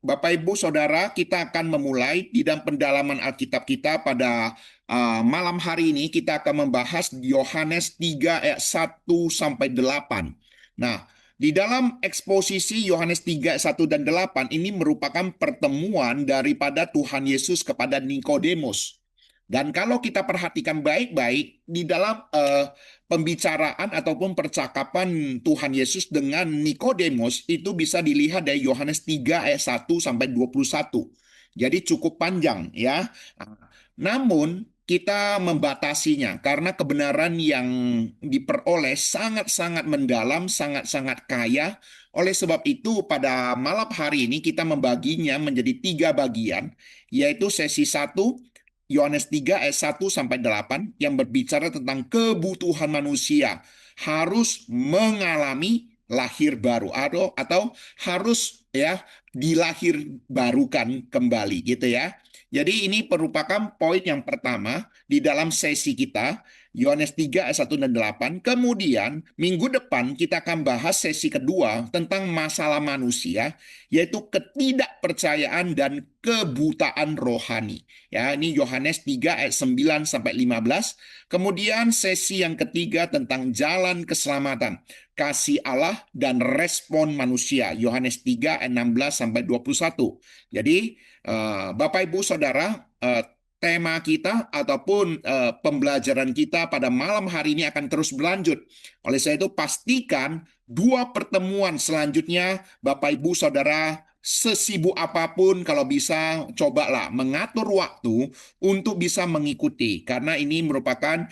Bapak Ibu Saudara, kita akan memulai di dalam pendalaman Alkitab kita pada malam hari ini. Kita akan membahas Yohanes 3 ayat 1 sampai 8. Nah, di dalam eksposisi Yohanes 3 ayat 1 dan 8 ini merupakan pertemuan daripada Tuhan Yesus kepada Nikodemus. Dan kalau kita perhatikan baik-baik di dalam pembicaraan ataupun percakapan Tuhan Yesus dengan Nikodemus itu bisa dilihat dari Yohanes 3 ayat 1 sampai 21. Jadi cukup panjang ya. Namun kita membatasinya karena kebenaran yang diperoleh sangat-sangat mendalam, sangat-sangat kaya. Oleh sebab itu pada malam hari ini kita membaginya menjadi 3 bagian, yaitu sesi 1 Yohanes 3 ayat 1 sampai 8 yang berbicara tentang kebutuhan manusia harus mengalami lahir baru atau harus ya dilahir barukan kembali gitu ya. Jadi ini merupakan poin yang pertama di dalam sesi kita Yohanes 3 ayat 1 dan 8. Kemudian minggu depan kita akan bahas sesi kedua tentang masalah manusia, yaitu ketidakpercayaan dan kebutaan rohani. Ya, ini Yohanes 3 ayat 9 sampai 15. Kemudian sesi yang ketiga tentang jalan keselamatan, kasih Allah dan respon manusia. Yohanes 3 ayat 16 sampai 21. Jadi Bapak Ibu Saudara, tema kita ataupun pembelajaran kita pada malam hari ini akan terus berlanjut. Oleh sebab itu pastikan 2 pertemuan selanjutnya Bapak Ibu Saudara sesibuk apapun kalau bisa cobalah mengatur waktu untuk bisa mengikuti karena ini merupakan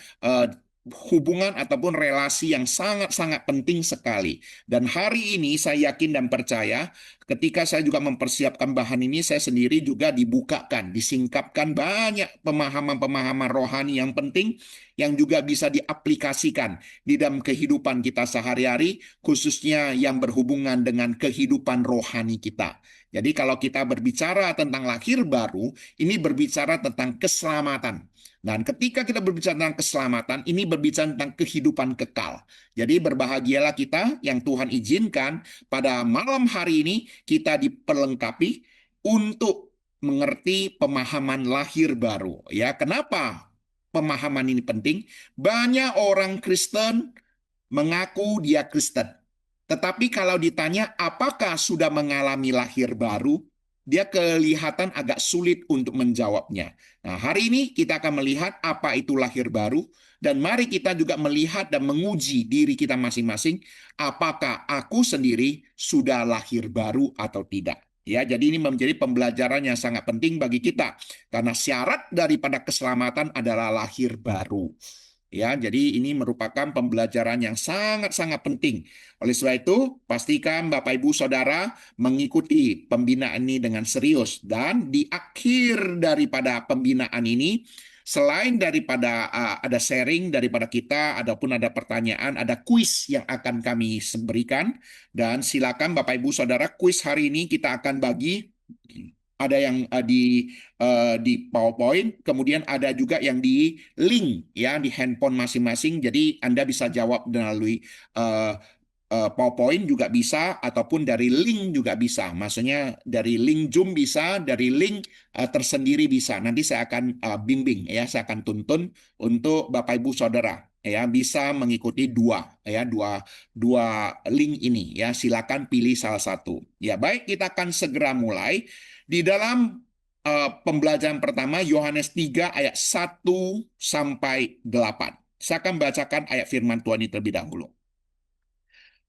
hubungan ataupun relasi yang sangat-sangat penting sekali. Dan hari ini saya yakin dan percaya ketika saya juga mempersiapkan bahan ini, saya sendiri juga dibukakan, disingkapkan banyak pemahaman-pemahaman rohani yang penting yang juga bisa diaplikasikan di dalam kehidupan kita sehari-hari, khususnya yang berhubungan dengan kehidupan rohani kita. Jadi kalau kita berbicara tentang lahir baru, ini berbicara tentang keselamatan. Dan ketika kita berbicara tentang keselamatan, ini berbicara tentang kehidupan kekal. Jadi berbahagialah kita yang Tuhan izinkan pada malam hari ini kita diperlengkapi untuk mengerti pemahaman lahir baru. Ya, kenapa pemahaman ini penting? Banyak orang Kristen mengaku dia Kristen. Tetapi kalau ditanya apakah sudah mengalami lahir baru, dia kelihatan agak sulit untuk menjawabnya. Nah, hari ini kita akan melihat apa itu lahir baru, dan mari kita juga melihat dan menguji diri kita masing-masing, apakah aku sendiri sudah lahir baru atau tidak. Ya, jadi ini menjadi pembelajaran yang sangat penting bagi kita, karena syarat daripada keselamatan adalah lahir baru. Ya, jadi ini merupakan pembelajaran yang sangat-sangat penting. Oleh sebab itu, pastikan Bapak Ibu Saudara mengikuti pembinaan ini dengan serius. Dan di akhir daripada pembinaan ini, selain daripada ada sharing daripada kita, ataupun ada pertanyaan, ada kuis yang akan kami berikan. Dan silakan Bapak Ibu Saudara, kuis hari ini kita akan bagi. Ada yang di PowerPoint, kemudian ada juga yang di link ya di handphone masing-masing. Jadi Anda bisa jawab melalui PowerPoint juga bisa, ataupun dari link juga bisa. Maksudnya dari link Zoom bisa, dari link tersendiri bisa. Nanti saya akan bimbing ya, saya akan tuntun untuk Bapak Ibu Saudara ya bisa mengikuti dua link ini ya. Silakan pilih salah satu. Ya baik, kita akan segera mulai. Di dalam pembelajaran pertama, Yohanes 3 ayat 1 sampai 8. Saya akan bacakan ayat firman Tuhan ini terlebih dahulu.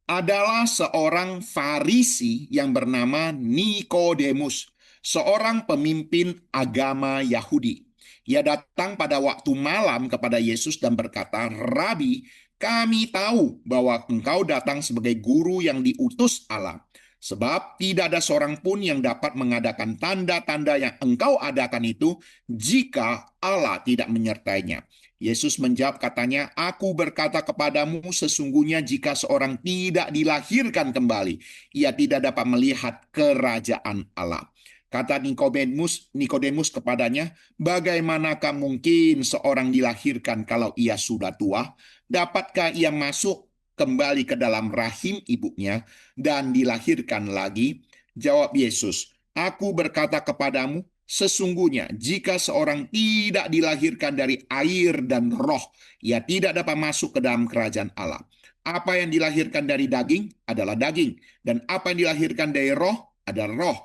Adalah seorang Farisi yang bernama Nikodemus, seorang pemimpin agama Yahudi. Ia datang pada waktu malam kepada Yesus dan berkata, "Rabi, kami tahu bahwa engkau datang sebagai guru yang diutus Allah. Sebab tidak ada seorang pun yang dapat mengadakan tanda-tanda yang engkau adakan itu jika Allah tidak menyertainya." Yesus menjawab katanya, "Aku berkata kepadamu, sesungguhnya jika seorang tidak dilahirkan kembali, ia tidak dapat melihat kerajaan Allah." Kata Nikodemus kepadanya, "Bagaimanakah mungkin seorang dilahirkan kalau ia sudah tua? Dapatkah ia masuk kembali ke dalam rahim ibunya dan dilahirkan lagi?" Jawab Yesus, Aku berkata kepadamu, sesungguhnya jika seorang tidak dilahirkan dari air dan roh, ia tidak dapat masuk ke dalam kerajaan Allah. Apa yang dilahirkan dari daging adalah daging, dan apa yang dilahirkan dari roh adalah roh.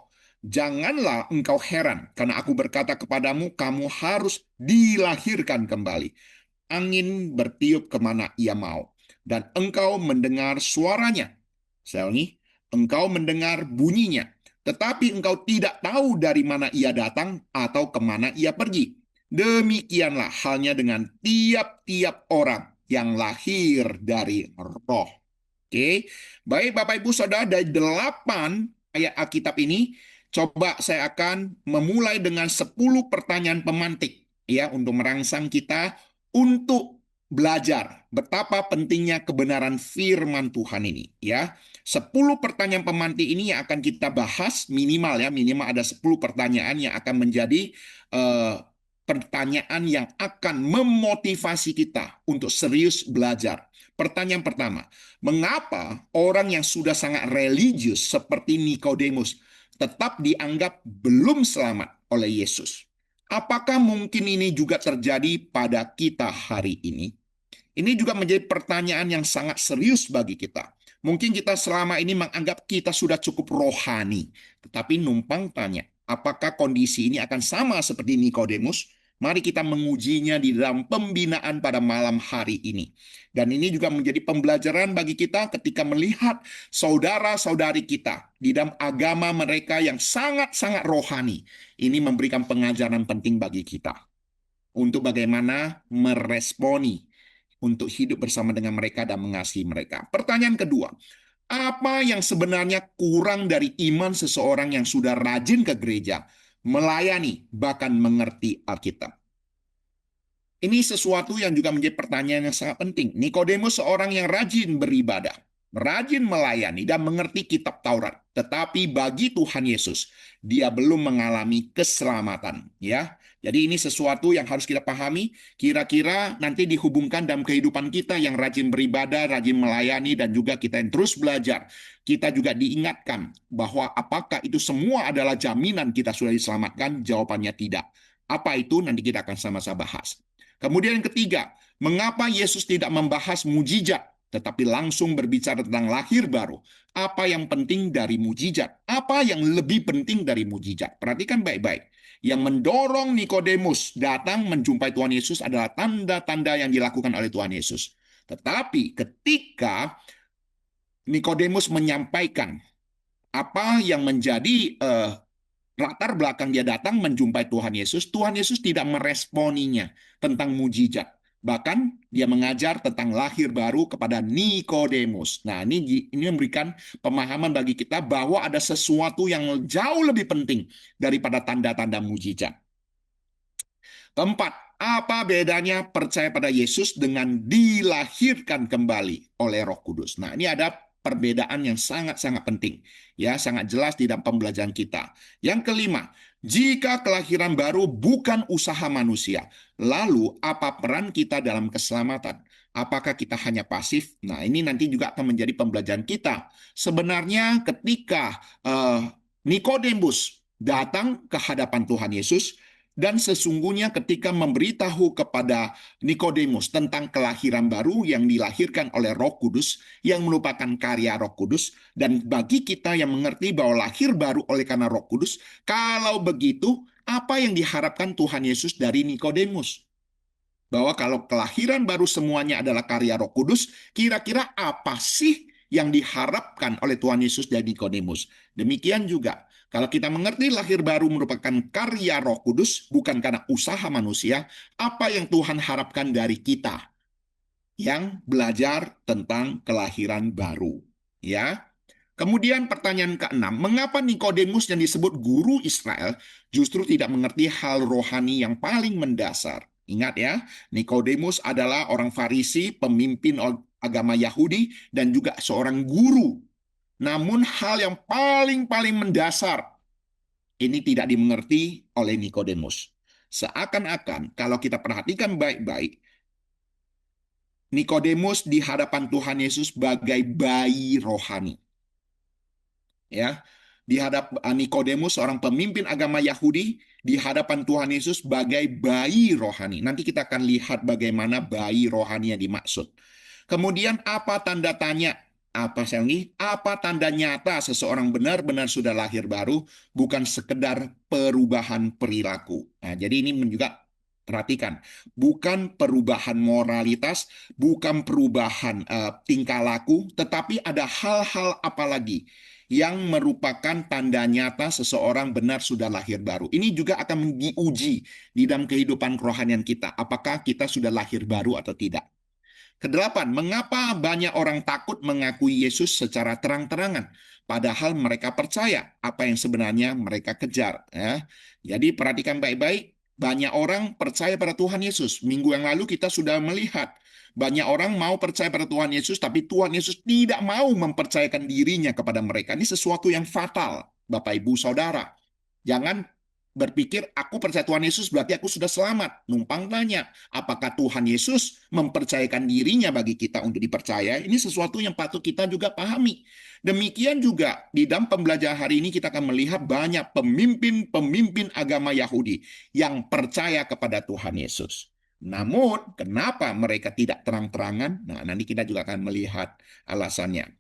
Janganlah engkau heran, karena aku berkata kepadamu, kamu harus dilahirkan kembali. Angin bertiup kemana ia mau, dan engkau mendengar suaranya. Saya ulangi, engkau mendengar bunyinya, tetapi engkau tidak tahu dari mana ia datang atau kemana ia pergi. Demikianlah halnya dengan tiap-tiap orang yang lahir dari roh. Oke, baik Bapak Ibu Saudara, dari 8 ayat Alkitab ini, coba saya akan memulai dengan 10 pertanyaan pemantik ya untuk merangsang kita untuk belajar betapa pentingnya kebenaran firman Tuhan ini ya. 10 pertanyaan pemantik ini yang akan kita bahas minimal ya, minimal ada 10 pertanyaan yang akan menjadi eh, pertanyaan yang akan memotivasi kita untuk serius belajar. Pertanyaan pertama, mengapa orang yang sudah sangat religius seperti Nikodemus tetap dianggap belum selamat oleh Yesus? Apakah mungkin ini juga terjadi pada kita hari ini? Ini juga menjadi pertanyaan yang sangat serius bagi kita. Mungkin kita selama ini menganggap kita sudah cukup rohani, tetapi numpang tanya, apakah kondisi ini akan sama seperti Nikodemus? Mari kita mengujinya di dalam pembinaan pada malam hari ini. Dan ini juga menjadi pembelajaran bagi kita ketika melihat saudara-saudari kita di dalam agama mereka yang sangat-sangat rohani. Ini memberikan pengajaran penting bagi kita untuk bagaimana meresponi untuk hidup bersama dengan mereka dan mengasihi mereka. Pertanyaan kedua, apa yang sebenarnya kurang dari iman seseorang yang sudah rajin ke gereja, melayani, bahkan mengerti Alkitab? Ini sesuatu yang juga menjadi pertanyaan yang sangat penting. Nikodemus seorang yang rajin beribadah, rajin melayani dan mengerti kitab Taurat. Tetapi bagi Tuhan Yesus, dia belum mengalami keselamatan. Ya, jadi ini sesuatu yang harus kita pahami. Kira-kira nanti dihubungkan dalam kehidupan kita yang rajin beribadah, rajin melayani, dan juga kita yang terus belajar. Kita juga diingatkan bahwa apakah itu semua adalah jaminan kita sudah diselamatkan? Jawabannya tidak. Apa itu? Nanti kita akan sama-sama bahas. Kemudian yang ketiga, mengapa Yesus tidak membahas mujizat, tetapi langsung berbicara tentang lahir baru? Apa yang penting dari mujizat? Apa yang lebih penting dari mujizat? Perhatikan baik-baik. Yang mendorong Nikodemus datang menjumpai Tuhan Yesus adalah tanda-tanda yang dilakukan oleh Tuhan Yesus. Tetapi ketika Nikodemus menyampaikan apa yang menjadi latar belakang dia datang menjumpai Tuhan Yesus tidak meresponinya tentang mujizat. Bahkan dia mengajar tentang lahir baru kepada Nikodemus. Nah, ini memberikan pemahaman bagi kita bahwa ada sesuatu yang jauh lebih penting daripada tanda-tanda mujizat. Keempat, apa bedanya percaya pada Yesus dengan dilahirkan kembali oleh Roh Kudus? Nah, ini ada perbedaan yang sangat-sangat penting. Ya, sangat jelas di dalam pembelajaran kita. Yang kelima, jika kelahiran baru bukan usaha manusia, lalu apa peran kita dalam keselamatan? Apakah kita hanya pasif? Nah, ini nanti juga akan menjadi pembelajaran kita. Sebenarnya ketika Nikodemus datang ke hadapan Tuhan Yesus, dan sesungguhnya ketika memberitahu kepada Nikodemus tentang kelahiran baru yang dilahirkan oleh Roh Kudus, yang merupakan karya Roh Kudus, dan bagi kita yang mengerti bahwa lahir baru oleh karena Roh Kudus, kalau begitu, apa yang diharapkan Tuhan Yesus dari Nikodemus? Bahwa kalau kelahiran baru semuanya adalah karya Roh Kudus, kira-kira apa sih yang diharapkan oleh Tuhan Yesus dari Nikodemus? Demikian juga kalau kita mengerti lahir baru merupakan karya Roh Kudus, bukan karena usaha manusia, apa yang Tuhan harapkan dari kita yang belajar tentang kelahiran baru? Ya. Kemudian pertanyaan keenam, mengapa Nikodemus yang disebut guru Israel justru tidak mengerti hal rohani yang paling mendasar? Ingat ya, Nikodemus adalah orang Farisi, pemimpin agama Yahudi, dan juga seorang guru. Namun hal yang paling mendasar ini tidak dimengerti oleh Nikodemus. Seakan-akan kalau kita perhatikan baik-baik, Nikodemus di hadapan Tuhan Yesus bagai bayi rohani. Ya, di hadapan Nikodemus, seorang pemimpin agama Yahudi, di hadapan Tuhan Yesus sebagai bayi rohani. Nanti kita akan lihat bagaimana bayi rohani yang dimaksud. Kemudian apa tanda tanya? Apa Selgi? Apa tanda nyata seseorang benar-benar sudah lahir baru, bukan sekedar perubahan perilaku. Nah, jadi ini juga perhatikan, bukan perubahan moralitas, bukan perubahan tingkah laku, tetapi ada hal-hal apa lagi yang merupakan tanda nyata seseorang benar sudah lahir baru. Ini juga akan diuji di dalam kehidupan kerohanian kita. Apakah kita sudah lahir baru atau tidak? Kedelapan, mengapa banyak orang takut mengakui Yesus secara terang-terangan, padahal mereka percaya apa yang sebenarnya mereka kejar. Ya. Jadi perhatikan baik-baik, banyak orang percaya pada Tuhan Yesus. Minggu yang lalu kita sudah melihat, banyak orang mau percaya pada Tuhan Yesus, tapi Tuhan Yesus tidak mau mempercayakan dirinya kepada mereka. Ini sesuatu yang fatal, Bapak, Ibu, Saudara. Jangan berpikir, aku percaya Tuhan Yesus berarti aku sudah selamat. Numpang tanya, apakah Tuhan Yesus mempercayakan dirinya bagi kita untuk dipercaya? Ini sesuatu yang patut kita juga pahami. Demikian juga di dalam pembelajaran hari ini kita akan melihat banyak pemimpin-pemimpin agama Yahudi yang percaya kepada Tuhan Yesus. Namun, kenapa mereka tidak terang-terangan? Nah, nanti kita juga akan melihat alasannya.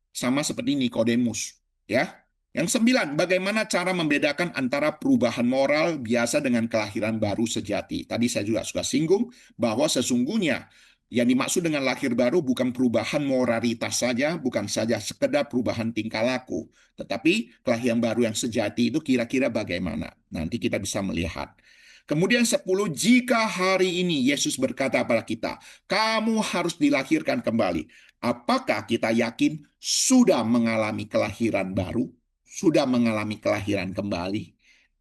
Sama seperti Nikodemus, ya. Yang sembilan, bagaimana cara membedakan antara perubahan moral biasa dengan kelahiran baru sejati. Tadi saya juga sudah singgung bahwa sesungguhnya yang dimaksud dengan lahir baru bukan perubahan moralitas saja, bukan saja sekedar perubahan tingkah laku, tetapi kelahiran baru yang sejati itu kira-kira bagaimana. Nanti kita bisa melihat. Kemudian 10, jika hari ini Yesus berkata kepada kita, kamu harus dilahirkan kembali. Apakah kita yakin sudah mengalami kelahiran baru? Sudah mengalami kelahiran kembali?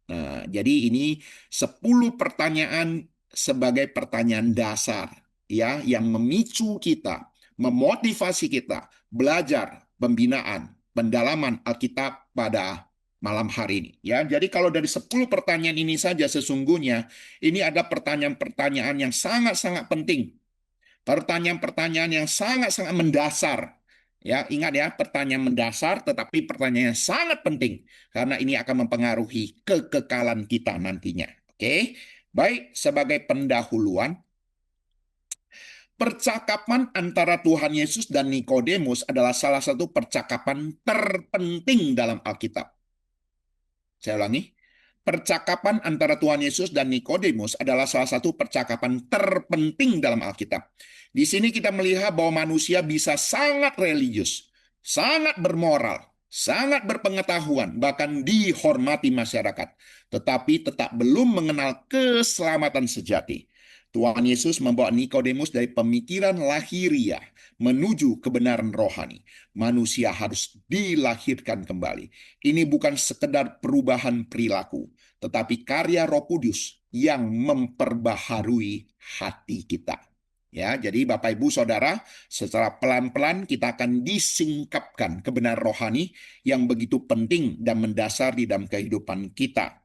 Nah, jadi ini 10 pertanyaan sebagai pertanyaan dasar ya yang memicu kita, memotivasi kita belajar pembinaan, pendalaman Alkitab pada malam hari ini ya. Jadi kalau dari 10 pertanyaan ini saja sesungguhnya ini ada pertanyaan-pertanyaan yang sangat-sangat penting. Pertanyaan-pertanyaan yang sangat-sangat mendasar. Ya, ingat ya, pertanyaan mendasar tetapi pertanyaan yang sangat penting karena ini akan mempengaruhi kekekalan kita nantinya. Oke. Baik, sebagai pendahuluan, percakapan antara Tuhan Yesus dan Nikodemus adalah salah satu percakapan terpenting dalam Alkitab. Saya ulangi. Percakapan antara Tuhan Yesus dan Nikodemus adalah salah satu percakapan terpenting dalam Alkitab. Di sini kita melihat bahwa manusia bisa sangat religius, sangat bermoral, sangat berpengetahuan, bahkan dihormati masyarakat, tetapi tetap belum mengenal keselamatan sejati. Tuhan Yesus membawa Nikodemus dari pemikiran lahiriah menuju kebenaran rohani. Manusia harus dilahirkan kembali. Ini bukan sekedar perubahan perilaku, tetapi karya Roh Kudus yang memperbaharui hati kita. Ya, jadi Bapak Ibu Saudara, secara pelan-pelan kita akan disingkapkan kebenaran rohani yang begitu penting dan mendasar di dalam kehidupan kita.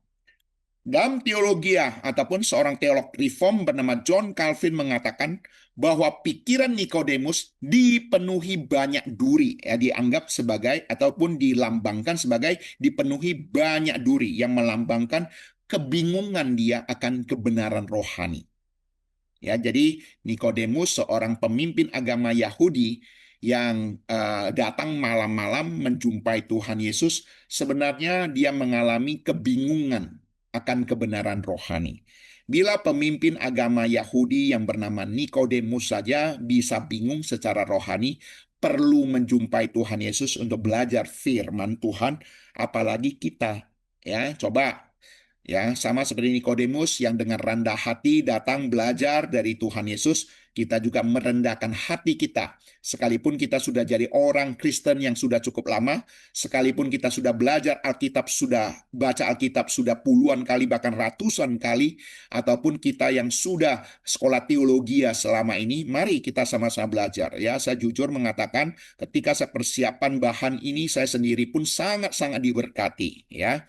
Dalam teologia ataupun seorang teolog reform bernama John Calvin mengatakan bahwa pikiran Nikodemus dipenuhi banyak duri, ya, dianggap sebagai ataupun dilambangkan sebagai dipenuhi banyak duri yang melambangkan kebingungan dia akan kebenaran rohani. Ya, jadi Nikodemus seorang pemimpin agama Yahudi yang datang malam-malam menjumpai Tuhan Yesus, sebenarnya dia mengalami kebingungan akan kebenaran rohani. Bila pemimpin agama Yahudi yang bernama Nikodemus saja bisa bingung secara rohani, perlu menjumpai Tuhan Yesus untuk belajar firman Tuhan, apalagi kita. Ya, coba ya, sama seperti Nikodemus yang dengan rendah hati datang belajar dari Tuhan Yesus, kita juga merendahkan hati kita. Sekalipun kita sudah jadi orang Kristen yang sudah cukup lama, sekalipun kita sudah belajar Alkitab, sudah baca Alkitab sudah puluhan kali, bahkan ratusan kali, ataupun kita yang sudah sekolah teologi selama ini, mari kita sama-sama belajar. Ya, saya jujur mengatakan ketika saya persiapan bahan ini, saya sendiri pun sangat-sangat diberkati. Ya,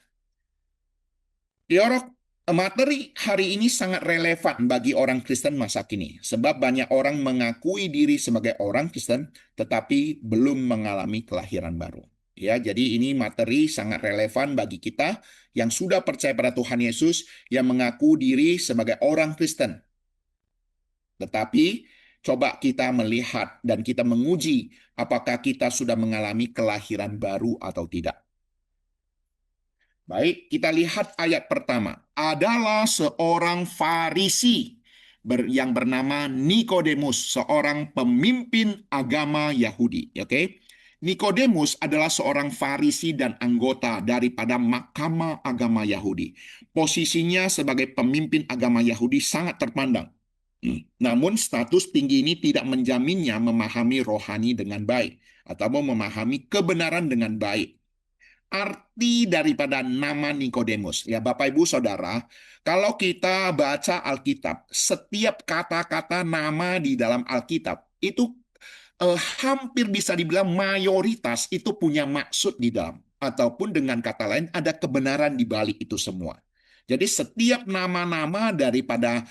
teolog materi hari ini sangat relevan bagi orang Kristen masa kini, sebab banyak orang mengakui diri sebagai orang Kristen, tetapi belum mengalami kelahiran baru. Ya, jadi ini materi sangat relevan bagi kita yang sudah percaya pada Tuhan Yesus, yang mengaku diri sebagai orang Kristen. Tetapi coba kita melihat dan kita menguji apakah kita sudah mengalami kelahiran baru atau tidak. Baik, kita lihat ayat pertama. Adalah seorang Farisi yang bernama Nikodemus, seorang pemimpin agama Yahudi. Oke, Nikodemus adalah seorang Farisi dan anggota daripada Mahkamah Agama Yahudi. Posisinya sebagai pemimpin agama Yahudi sangat terpandang. Namun status tinggi ini tidak menjaminnya memahami rohani dengan baik atau memahami kebenaran dengan baik. Arti daripada nama Nikodemus. Ya, Bapak Ibu Saudara, kalau kita baca Alkitab, setiap kata-kata nama di dalam Alkitab itu hampir bisa dibilang mayoritas itu punya maksud di dalam, ataupun dengan kata lain ada kebenaran di balik itu semua. Jadi setiap nama-nama daripada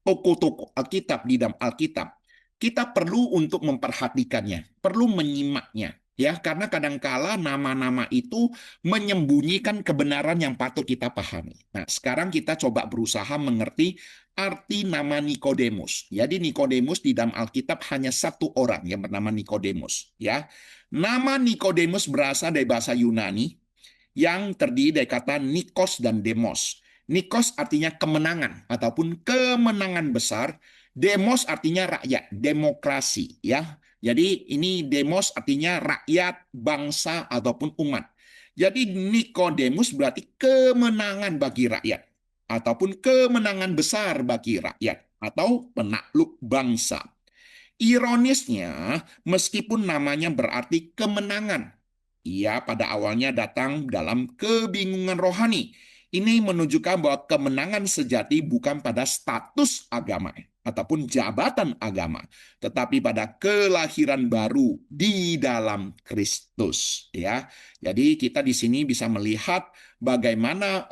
toko-toko Alkitab di dalam Alkitab, kita perlu untuk memperhatikannya, perlu menyimaknya. Ya, karena kadangkala nama-nama itu menyembunyikan kebenaran yang patut kita pahami. Nah, sekarang kita coba berusaha mengerti arti nama Nikodemus. Jadi Nikodemus di dalam Alkitab hanya satu orang yang bernama Nikodemus. Ya, nama Nikodemus berasal dari bahasa Yunani yang terdiri dari kata Nikos dan Demos. Nikos artinya kemenangan ataupun kemenangan besar. Demos artinya rakyat, demokrasi, ya. Jadi ini demos artinya rakyat, bangsa ataupun umat. Jadi Nikodemus berarti kemenangan bagi rakyat ataupun kemenangan besar bagi rakyat atau penakluk bangsa. Ironisnya, meskipun namanya berarti kemenangan, ia pada awalnya datang dalam kebingungan rohani. Ini menunjukkan bahwa kemenangan sejati bukan pada status agama ataupun jabatan agama, tetapi pada kelahiran baru di dalam Kristus. Ya, jadi kita di sini bisa melihat bagaimana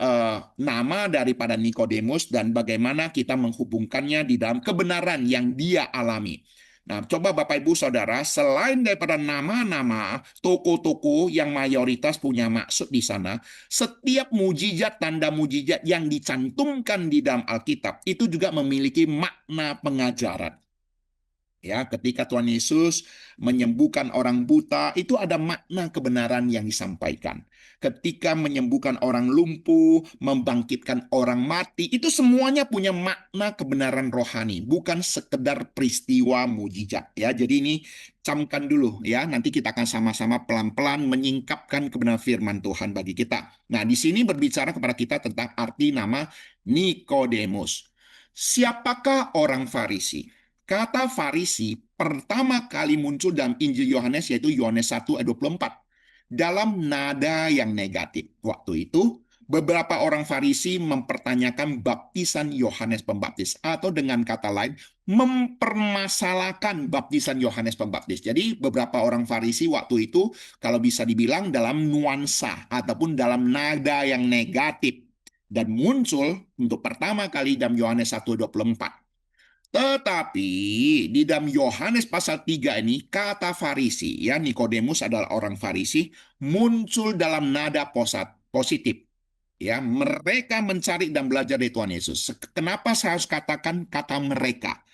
nama daripada Nikodemus dan bagaimana kita menghubungkannya di dalam kebenaran yang dia alami. Nah, coba Bapak Ibu Saudara, selain daripada nama-nama toko-toko yang mayoritas punya maksud di sana, setiap mujizat, tanda mujizat yang dicantumkan di dalam Alkitab itu juga memiliki makna pengajaran. Ya, ketika Tuhan Yesus menyembuhkan orang buta, itu ada makna kebenaran yang disampaikan. Ketika menyembuhkan orang lumpuh, membangkitkan orang mati, itu semuanya punya makna kebenaran rohani, bukan sekedar peristiwa mujizat. Ya, jadi ini camkan dulu ya. Nanti kita akan sama-sama pelan-pelan menyingkapkan kebenaran firman Tuhan bagi kita. Nah, di sini berbicara kepada kita tentang arti nama Nikodemus. Siapakah orang Farisi? Kata Farisi pertama kali muncul dalam Injil Yohanes, yaitu Yohanes 1 ayat 24. Dalam nada yang negatif. Waktu itu, beberapa orang Farisi mempertanyakan baptisan Yohanes Pembaptis. Atau dengan kata lain, mempermasalahkan baptisan Yohanes Pembaptis. Jadi beberapa orang Farisi waktu itu, kalau bisa dibilang dalam nuansa ataupun dalam nada yang negatif. Dan muncul untuk pertama kali dalam Yohanes 1 ayat 24. Tetapi di dalam Yohanes pasal 3 ini kata Farisi, ya Nikodemus adalah orang Farisi, muncul dalam nada positif. Ya, mereka mencari dan belajar dari Tuhan Yesus. Kenapa saya harus katakan kata mereka?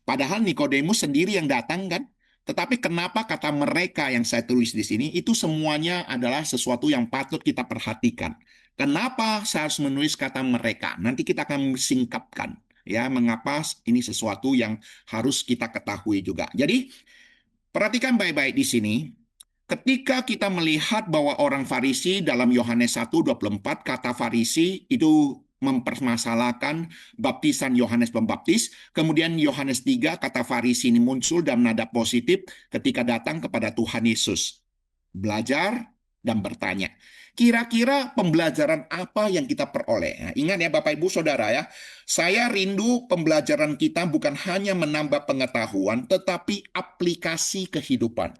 Padahal Nikodemus sendiri yang datang kan? Tetapi kenapa kata mereka yang saya tulis di sini itu semuanya adalah sesuatu yang patut kita perhatikan. Kenapa saya harus menulis kata mereka? Nanti kita akan singkapkan ya mengapa ini sesuatu yang harus kita ketahui juga. Jadi perhatikan baik-baik di sini. Ketika kita melihat bahwa orang Farisi dalam Yohanes 1:24 kata Farisi itu mempermasalahkan baptisan Yohanes Pembaptis, kemudian Yohanes 3 kata Farisi ini muncul dalam nada positif ketika datang kepada Tuhan Yesus. Belajar dan bertanya. Kira-kira pembelajaran apa yang kita peroleh? Nah, ingat ya Bapak Ibu Saudara ya, saya rindu pembelajaran kita bukan hanya menambah pengetahuan, tetapi aplikasi kehidupan.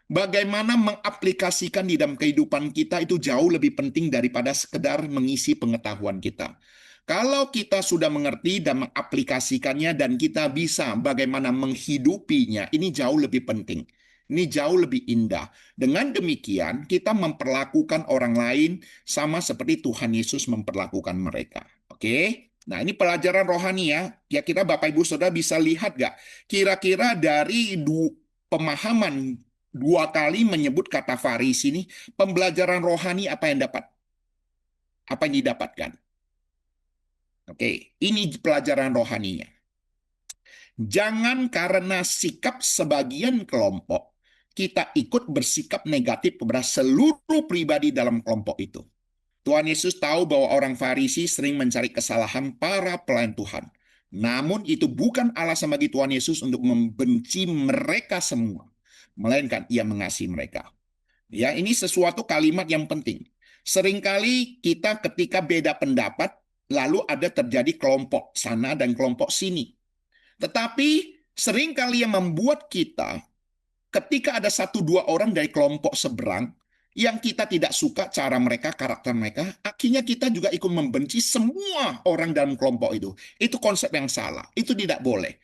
Bagaimana mengaplikasikan di dalam kehidupan kita itu jauh lebih penting daripada sekedar mengisi pengetahuan kita. Kalau kita sudah mengerti dan mengaplikasikannya dan kita bisa bagaimana menghidupinya, ini jauh lebih penting. Ini jauh lebih indah. Dengan demikian, kita memperlakukan orang lain sama seperti Tuhan Yesus memperlakukan mereka. Oke? Nah, ini pelajaran rohani ya. Kira-kira Bapak Ibu Saudara bisa lihat gak? Kira-kira dari pemahaman dua kali menyebut kata Farisi ini, pembelajaran rohani apa yang didapatkan? Oke, ini pelajaran rohaninya. Jangan karena sikap sebagian kelompok, kita ikut bersikap negatif kepada seluruh pribadi dalam kelompok itu. Tuhan Yesus tahu bahwa orang Farisi sering mencari kesalahan para pelayan Tuhan. Namun itu bukan alasan bagi Tuhan Yesus untuk membenci mereka semua, melainkan ia mengasihi mereka. Ya, ini sesuatu kalimat yang penting. Seringkali kita ketika beda pendapat, lalu ada terjadi kelompok sana dan kelompok sini. Tetapi seringkali yang membuat kita, ketika ada satu dua orang dari kelompok seberang, yang kita tidak suka cara mereka, karakter mereka, akhirnya kita juga ikut membenci semua orang dalam kelompok itu. Itu konsep yang salah. Itu tidak boleh.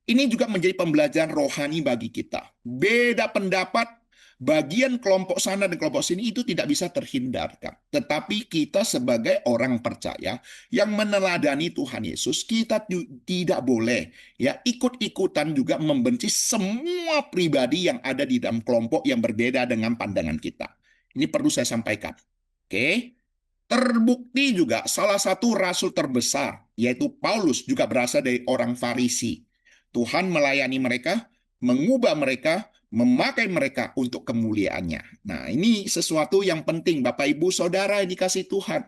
Ini juga menjadi pembelajaran rohani bagi kita. Beda pendapat, bagian kelompok sana dan kelompok sini itu tidak bisa terhindarkan. Tetapi kita sebagai orang percaya yang meneladani Tuhan Yesus, kita tidak boleh ya ikut-ikutan juga membenci semua pribadi yang ada di dalam kelompok yang berbeda dengan pandangan kita. Ini perlu saya sampaikan. Oke? Terbukti juga salah satu rasul terbesar, yaitu Paulus, juga berasal dari orang Farisi. Tuhan melayani mereka, mengubah mereka, memakai mereka untuk kemuliaannya. Nah, ini sesuatu yang penting, Bapak, Ibu, Saudara yang dikasih Tuhan.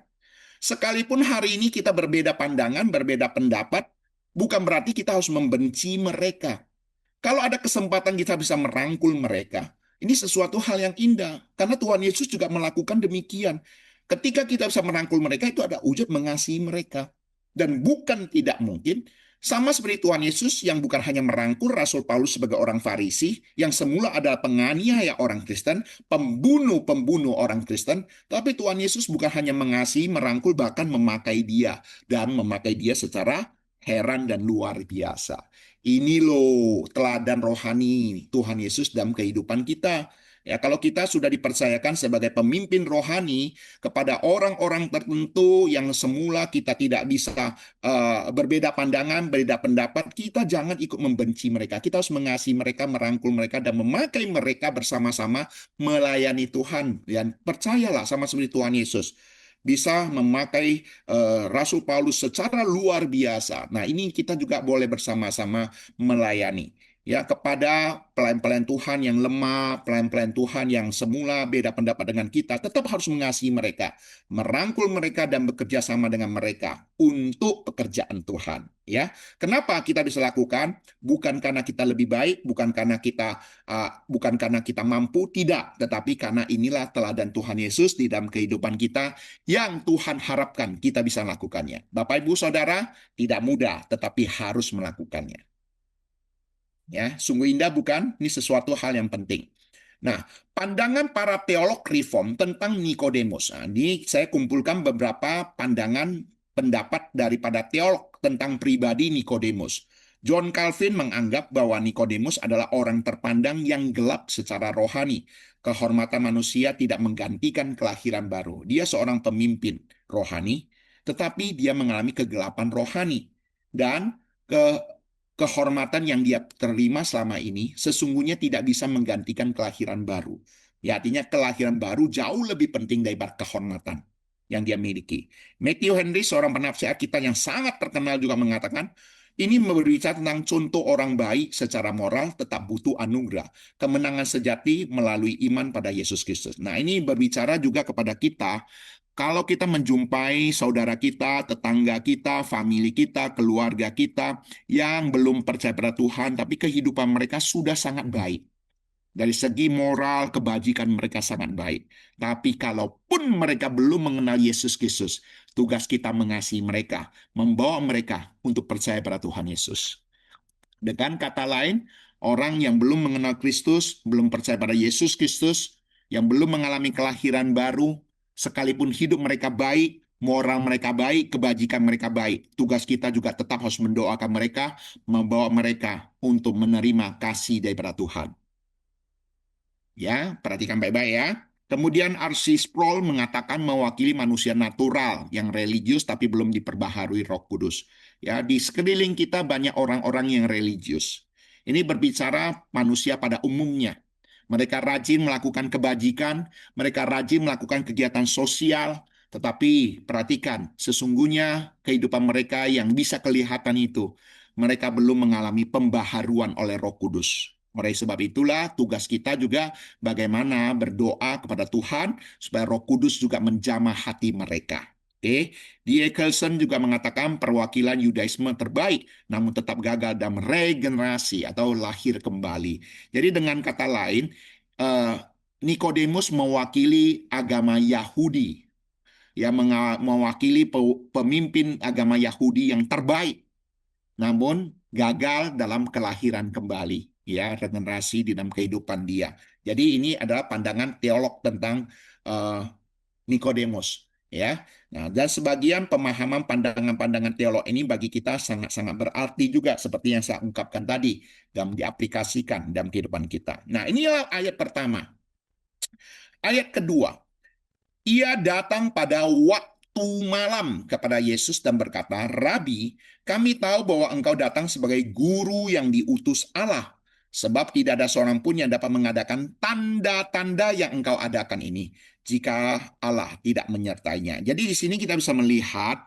Sekalipun hari ini kita berbeda pandangan, berbeda pendapat, bukan berarti kita harus membenci mereka. Kalau ada kesempatan kita bisa merangkul mereka, ini sesuatu hal yang indah. Karena Tuhan Yesus juga melakukan demikian. Ketika kita bisa merangkul mereka, itu ada wujud mengasihi mereka. Dan bukan tidak mungkin, sama seperti Tuhan Yesus yang bukan hanya merangkul Rasul Paulus sebagai orang Farisi, yang semula adalah penganiaya orang Kristen, pembunuh-pembunuh orang Kristen, tapi Tuhan Yesus bukan hanya mengasihi, merangkul, bahkan memakai dia. Dan memakai dia secara heran dan luar biasa. Ini loh teladan rohani Tuhan Yesus dalam kehidupan kita. Ya, kalau kita sudah dipercayakan sebagai pemimpin rohani kepada orang-orang tertentu yang semula kita tidak bisa berbeda pandangan, berbeda pendapat, kita jangan ikut membenci mereka. Kita harus mengasihi mereka, merangkul mereka, dan memakai mereka bersama-sama melayani Tuhan. Dan percayalah sama seperti Tuhan Yesus bisa memakai Rasul Paulus secara luar biasa. Nah, ini kita juga boleh bersama-sama melayani ya kepada pelayan-pelayan Tuhan yang lemah, pelayan-pelayan Tuhan yang semula beda pendapat dengan kita, tetap harus mengasihi mereka, merangkul mereka dan bekerja sama dengan mereka untuk pekerjaan Tuhan. Ya, kenapa kita bisa lakukan? Bukan karena kita lebih baik, bukan karena kita mampu, tidak, tetapi karena inilah teladan Tuhan Yesus di dalam kehidupan kita yang Tuhan harapkan kita bisa lakukannya. Bapak, Ibu, Saudara, tidak mudah, tetapi harus melakukannya. Ya, sungguh indah bukan? Ini sesuatu hal yang penting. Nah, pandangan para teolog reform tentang Nikodemus. Nah, ini saya kumpulkan beberapa pandangan pendapat daripada teolog tentang pribadi Nikodemus. John Calvin menganggap bahwa Nikodemus adalah orang terpandang yang gelap secara rohani. Kehormatan manusia tidak menggantikan kelahiran baru. Dia seorang pemimpin rohani, tetapi dia mengalami kegelapan rohani. Dan kehormatan yang dia terima selama ini sesungguhnya tidak bisa menggantikan kelahiran baru. Ya, artinya kelahiran baru jauh lebih penting daripada kehormatan yang dia miliki. Matthew Henry, seorang penafsir Alkitab yang sangat terkenal juga mengatakan, ini berbicara tentang contoh orang baik secara moral tetap butuh anugerah. Kemenangan sejati melalui iman pada Yesus Kristus. Nah, ini berbicara juga kepada kita. Kalau kita menjumpai saudara kita, tetangga kita, famili kita, keluarga kita yang belum percaya pada Tuhan, tapi kehidupan mereka sudah sangat baik. Dari segi moral, kebajikan mereka sangat baik. Tapi kalaupun mereka belum mengenal Yesus Kristus, tugas kita mengasihi mereka, membawa mereka untuk percaya pada Tuhan Yesus. Dengan kata lain, orang yang belum mengenal Kristus, belum percaya pada Yesus Kristus, yang belum mengalami kelahiran baru, sekalipun hidup mereka baik, moral mereka baik, kebajikan mereka baik, tugas kita juga tetap harus mendoakan mereka, membawa mereka untuk menerima kasih daripada Tuhan. Ya, perhatikan baik-baik ya. Kemudian R.C. Sproul mengatakan mewakili manusia natural yang religius tapi belum diperbaharui Roh Kudus. Ya, di sekeliling kita banyak orang-orang yang religius. Ini berbicara manusia pada umumnya. Mereka rajin melakukan kebajikan, mereka rajin melakukan kegiatan sosial, tetapi perhatikan, sesungguhnya kehidupan mereka yang bisa kelihatan itu, mereka belum mengalami pembaharuan oleh Roh Kudus. Oleh sebab itulah tugas kita juga bagaimana berdoa kepada Tuhan supaya Roh Kudus juga menjamah hati mereka. Oke, D. A. Carlson juga mengatakan perwakilan Yudaisme terbaik, namun tetap gagal dalam regenerasi atau lahir kembali. Jadi dengan kata lain, eh, Nikodemus mewakili agama Yahudi, ya mewakili pemimpin agama Yahudi yang terbaik, namun gagal dalam kelahiran kembali, ya regenerasi di dalam kehidupan dia. Jadi ini adalah pandangan teolog tentang uh, Nikodemus, ya. Nah, dan sebagian pemahaman pandangan-pandangan teolog ini bagi kita sangat-sangat berarti juga seperti yang saya ungkapkan tadi dan diaplikasikan dalam kehidupan kita. Nah, inilah ayat pertama. Ayat kedua, ia datang pada waktu malam kepada Yesus dan berkata, "Rabi, kami tahu bahwa engkau datang sebagai guru yang diutus Allah, sebab tidak ada seorang pun yang dapat mengadakan tanda-tanda yang engkau adakan ini, jika Allah tidak menyertainya." Jadi di sini kita bisa melihat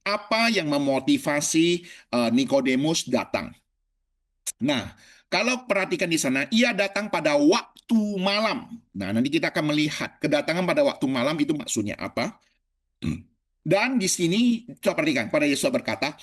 apa yang memotivasi Nikodemus datang. Nah, kalau perhatikan di sana, ia datang pada waktu malam. Nah, nanti kita akan melihat kedatangan pada waktu malam itu maksudnya apa. Dan di sini, coba perhatikan, pada Yesus berkata,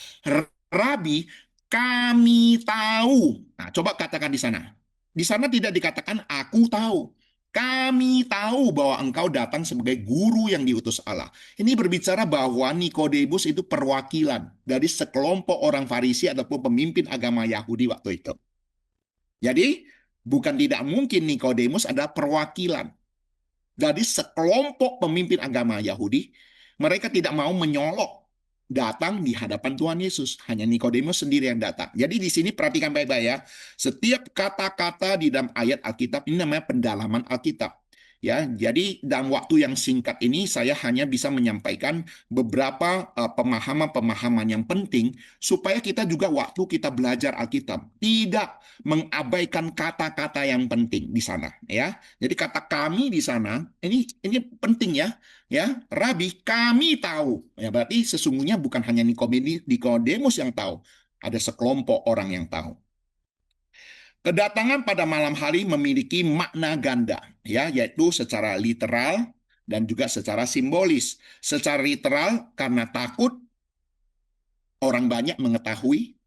"Rabi, kami tahu." Nah, coba katakan di sana. Di sana tidak dikatakan, "Aku tahu." Kami tahu bahwa engkau datang sebagai guru yang diutus Allah. Ini berbicara bahwa Nikodemus itu perwakilan dari sekelompok orang Farisi ataupun pemimpin agama Yahudi waktu itu. Jadi, bukan tidak mungkin Nikodemus adalah perwakilan dari sekelompok pemimpin agama Yahudi. Mereka tidak mau menyolok datang di hadapan Tuhan Yesus. Hanya Nikodemus sendiri yang datang. Jadi di sini perhatikan baik-baik ya. Setiap kata-kata di dalam ayat Alkitab ini namanya pendalaman Alkitab. Ya, jadi dalam waktu yang singkat ini saya hanya bisa menyampaikan beberapa pemahaman-pemahaman yang penting supaya kita juga waktu kita belajar Alkitab tidak mengabaikan kata-kata yang penting di sana ya. Jadi kata kami di sana ini penting ya. Ya, Rabi, kami tahu. Ya, berarti sesungguhnya bukan hanya Nikodemus yang tahu, ada sekelompok orang yang tahu. Kedatangan pada malam hari memiliki makna ganda, ya, yaitu secara literal dan juga secara simbolis. Secara literal karena takut orang banyak mengetahui,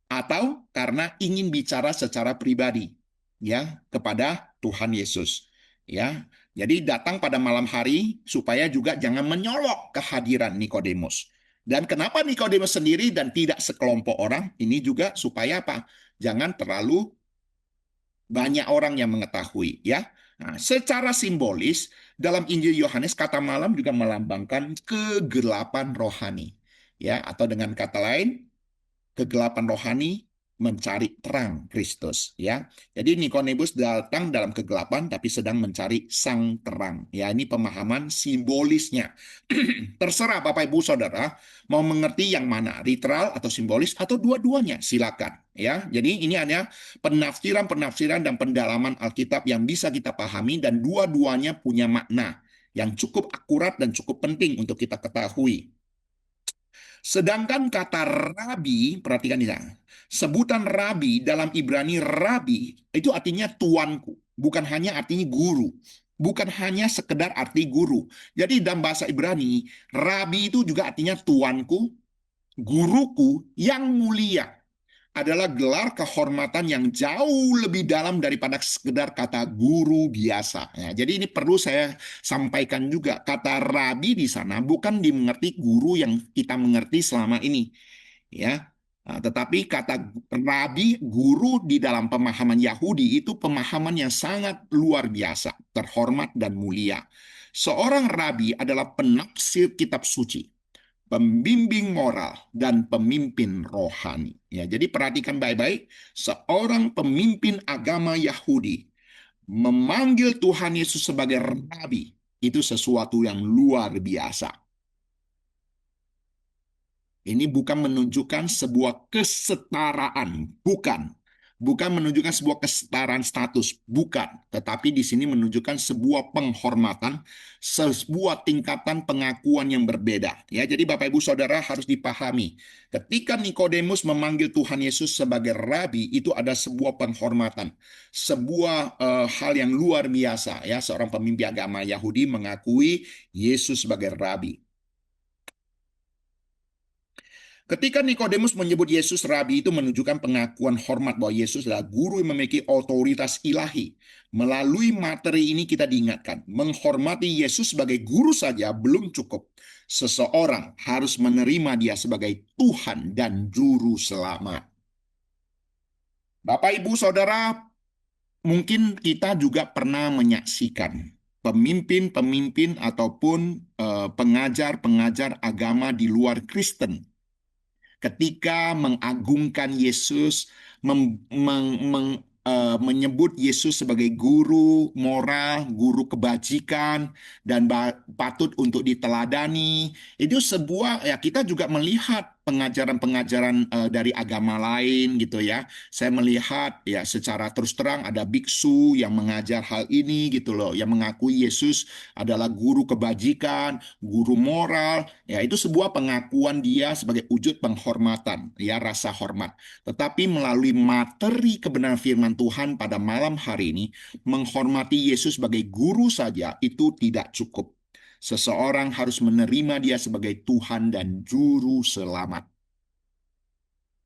atau karena ingin bicara secara pribadi, ya, kepada Tuhan Yesus, ya. Jadi datang pada malam hari supaya juga jangan menyolok kehadiran Nikodemus. Dan kenapa Nikodemus sendiri dan tidak sekelompok orang? Ini juga supaya apa? Jangan terlalu banyak orang yang mengetahui, ya. Nah, secara simbolis dalam Injil Yohanes kata malam juga melambangkan kegelapan rohani, ya, atau dengan kata lain kegelapan rohani mencari terang Kristus, ya. Jadi Nikodemus datang dalam kegelapan tapi sedang mencari sang terang. Ya, ini pemahaman simbolisnya. Terserah Bapak Ibu Saudara mau mengerti yang mana, literal atau simbolis atau dua-duanya, silakan, ya. Jadi ini hanya penafsiran-penafsiran dan pendalaman Alkitab yang bisa kita pahami dan dua-duanya punya makna yang cukup akurat dan cukup penting untuk kita ketahui. Sedangkan kata rabi, perhatikan di sana. Sebutan rabi dalam Ibrani rabi itu artinya tuanku, bukan hanya artinya guru. Bukan hanya sekedar arti guru. Jadi dalam bahasa Ibrani, rabi itu juga artinya tuanku, guruku yang mulia, adalah gelar kehormatan yang jauh lebih dalam daripada sekedar kata guru biasa. Ya, jadi ini perlu saya sampaikan juga. Kata rabi di sana bukan dimengerti guru yang kita mengerti selama ini. Ya, nah, tetapi kata rabi, guru di dalam pemahaman Yahudi itu pemahaman yang sangat luar biasa, terhormat dan mulia. Seorang rabi adalah penafsir kitab suci, pembimbing moral, dan pemimpin rohani. Ya, jadi perhatikan baik-baik, seorang pemimpin agama Yahudi Memanggil Tuhan Yesus sebagai Rabi itu sesuatu yang luar biasa. Ini bukan menunjukkan sebuah kesetaraan, bukan. Bukan menunjukkan sebuah kesetaraan status, bukan. Tetapi di sini menunjukkan sebuah penghormatan, sebuah tingkatan pengakuan yang berbeda. Ya, jadi Bapak Ibu Saudara harus dipahami. Ketika Nikodemus memanggil Tuhan Yesus sebagai Rabi, itu ada sebuah penghormatan, sebuah hal yang luar biasa. Ya, seorang pemimpin agama Yahudi mengakui Yesus sebagai Rabi. Ketika Nikodemus menyebut Yesus Rabi, itu menunjukkan pengakuan hormat bahwa Yesus adalah guru yang memiliki otoritas ilahi. Melalui materi ini kita diingatkan, menghormati Yesus sebagai guru saja belum cukup. Seseorang harus menerima dia sebagai Tuhan dan Juru Selamat. Bapak, Ibu, Saudara, mungkin kita juga pernah menyaksikan pemimpin-pemimpin ataupun pengajar-pengajar agama di luar Kristen ketika mengagungkan Yesus, menyebut Yesus sebagai guru moral, guru kebajikan, dan patut untuk diteladani. Itu sebuah, ya kita juga melihat pengajaran-pengajaran dari agama lain gitu ya. Saya melihat ya secara terus terang ada biksu yang mengajar hal ini gitu loh, yang mengakui Yesus adalah guru kebajikan, guru moral, ya itu sebuah pengakuan dia sebagai wujud penghormatan, ya rasa hormat. Tetapi melalui materi kebenaran firman Tuhan pada malam hari ini, menghormati Yesus sebagai guru saja itu tidak cukup. Seseorang harus menerima dia sebagai Tuhan dan Juru Selamat.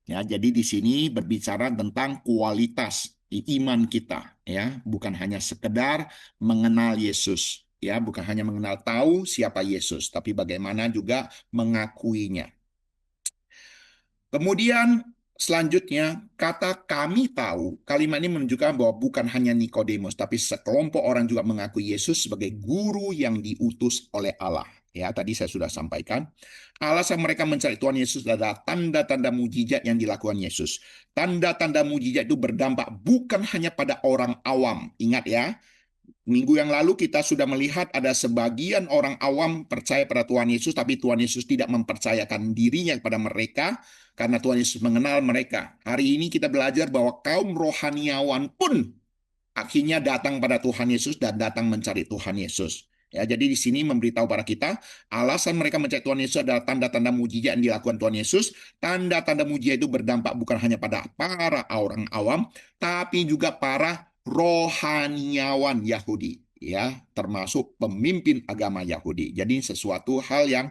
Ya, jadi di sini berbicara tentang kualitas iman kita, ya, bukan hanya sekedar mengenal Yesus, ya, bukan hanya mengenal tahu siapa Yesus, tapi bagaimana juga mengakuinya. Kemudian selanjutnya, kata kami tahu, kalimat ini menunjukkan bahwa bukan hanya Nikodemus, tapi sekelompok orang juga mengakui Yesus sebagai guru yang diutus oleh Allah. Ya, tadi saya sudah sampaikan. Alasan mereka mencari Tuhan Yesus adalah tanda-tanda mujizat yang dilakukan Yesus. Tanda-tanda mujizat itu berdampak bukan hanya pada orang awam. Ingat ya, minggu yang lalu kita sudah melihat ada sebagian orang awam percaya pada Tuhan Yesus, tapi Tuhan Yesus tidak mempercayakan dirinya kepada mereka karena Tuhan Yesus mengenal mereka. Hari ini kita belajar bahwa kaum rohaniawan pun akhirnya datang pada Tuhan Yesus dan datang mencari Tuhan Yesus. Ya, jadi di sini memberitahu para kita, alasan mereka mencari Tuhan Yesus adalah tanda-tanda mujizat yang dilakukan Tuhan Yesus. Tanda-tanda mujizat itu berdampak bukan hanya pada para orang awam, tapi juga para rohaniawan Yahudi, ya, termasuk pemimpin agama Yahudi. Jadi sesuatu hal yang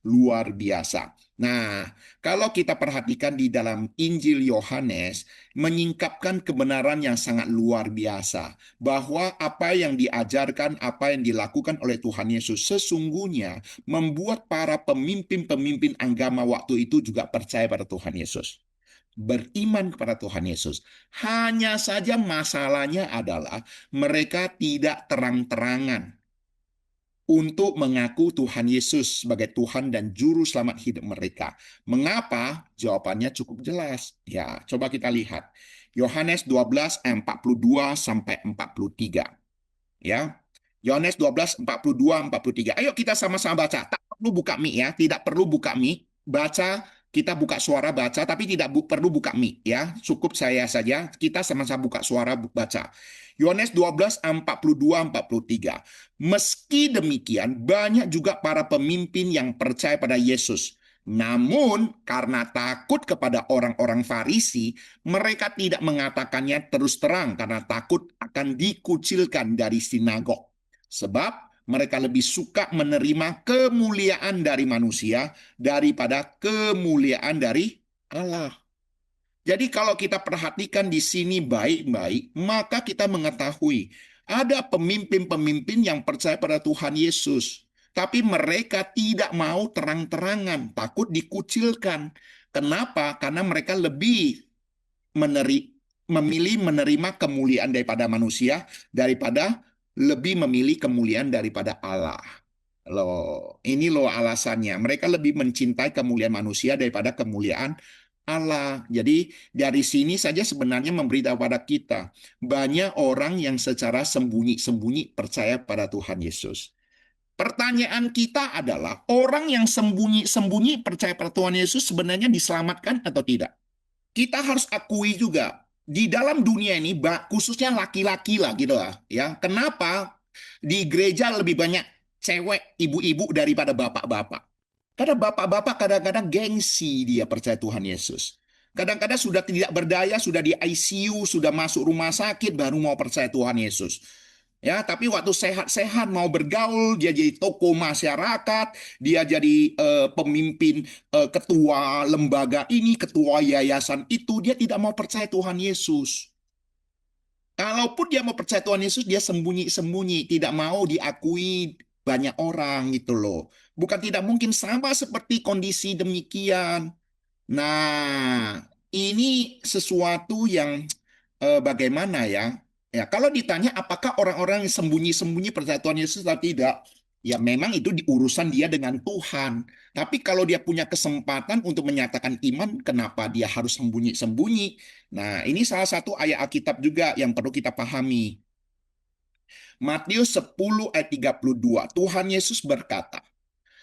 luar biasa. Nah, kalau kita perhatikan di dalam Injil Yohanes, menyingkapkan kebenaran yang sangat luar biasa, bahwa apa yang diajarkan, apa yang dilakukan oleh Tuhan Yesus sesungguhnya membuat para pemimpin-pemimpin agama waktu itu juga percaya pada Tuhan Yesus, beriman kepada Tuhan Yesus. Hanya saja masalahnya adalah mereka tidak terang-terangan untuk mengaku Tuhan Yesus sebagai Tuhan dan Juru Selamat hidup mereka. Mengapa? Jawabannya cukup jelas. Ya, coba kita lihat. Yohanes 12 ayat 42 sampai 43. Ya. Yohanes 12 42 43. Ayo kita sama-sama baca. Tak perlu buka mic ya, tidak perlu buka mic. Baca, kita buka suara baca, tapi tidak perlu buka mic ya. Cukup saya saja, kita sama-sama buka suara baca. Yohanes 12 42 43. Meski demikian, banyak juga para pemimpin yang percaya pada Yesus. Namun, karena takut kepada orang-orang Farisi, mereka tidak mengatakannya terus terang karena takut akan dikucilkan dari sinagog. Sebab mereka lebih suka menerima kemuliaan dari manusia daripada kemuliaan dari Allah. Jadi kalau kita perhatikan di sini baik-baik, maka kita mengetahui ada pemimpin-pemimpin yang percaya pada Tuhan Yesus. Tapi mereka tidak mau terang-terangan, takut dikucilkan. Kenapa? Karena mereka lebih memilih menerima kemuliaan daripada manusia, daripada lebih memilih kemuliaan daripada Allah. Loh, ini loh alasannya. Mereka lebih mencintai kemuliaan manusia daripada kemuliaan Allah. Jadi dari sini saja sebenarnya memberitahu pada kita, banyak orang yang secara sembunyi-sembunyi percaya pada Tuhan Yesus. Pertanyaan kita adalah, orang yang sembunyi-sembunyi percaya pada Tuhan Yesus sebenarnya diselamatkan atau tidak? Kita harus akui juga, di dalam dunia ini, khususnya laki-laki lah gitu lah, ya. Kenapa di gereja lebih banyak cewek, ibu-ibu daripada bapak-bapak? Karena bapak-bapak kadang-kadang gengsi dia percaya Tuhan Yesus. Kadang-kadang sudah tidak berdaya, sudah di ICU, sudah masuk rumah sakit, baru mau percaya Tuhan Yesus. Ya, tapi waktu sehat-sehat mau bergaul, dia jadi tokoh masyarakat, dia jadi pemimpin, ketua lembaga ini, ketua yayasan itu, dia tidak mau percaya Tuhan Yesus. Kalaupun dia mau percaya Tuhan Yesus, dia sembunyi-sembunyi, tidak mau diakui banyak orang gitu loh. Bukan tidak mungkin, sama seperti kondisi demikian. Nah, ini sesuatu yang bagaimana ya? Ya, kalau ditanya apakah orang-orang yang sembunyi-sembunyi percaya Tuhan Yesus atau tidak, ya memang itu urusan dia dengan Tuhan. Tapi kalau dia punya kesempatan untuk menyatakan iman, kenapa dia harus sembunyi-sembunyi? Nah, ini salah satu ayat Alkitab juga yang perlu kita pahami. Matius 10 ayat 32, Tuhan Yesus berkata,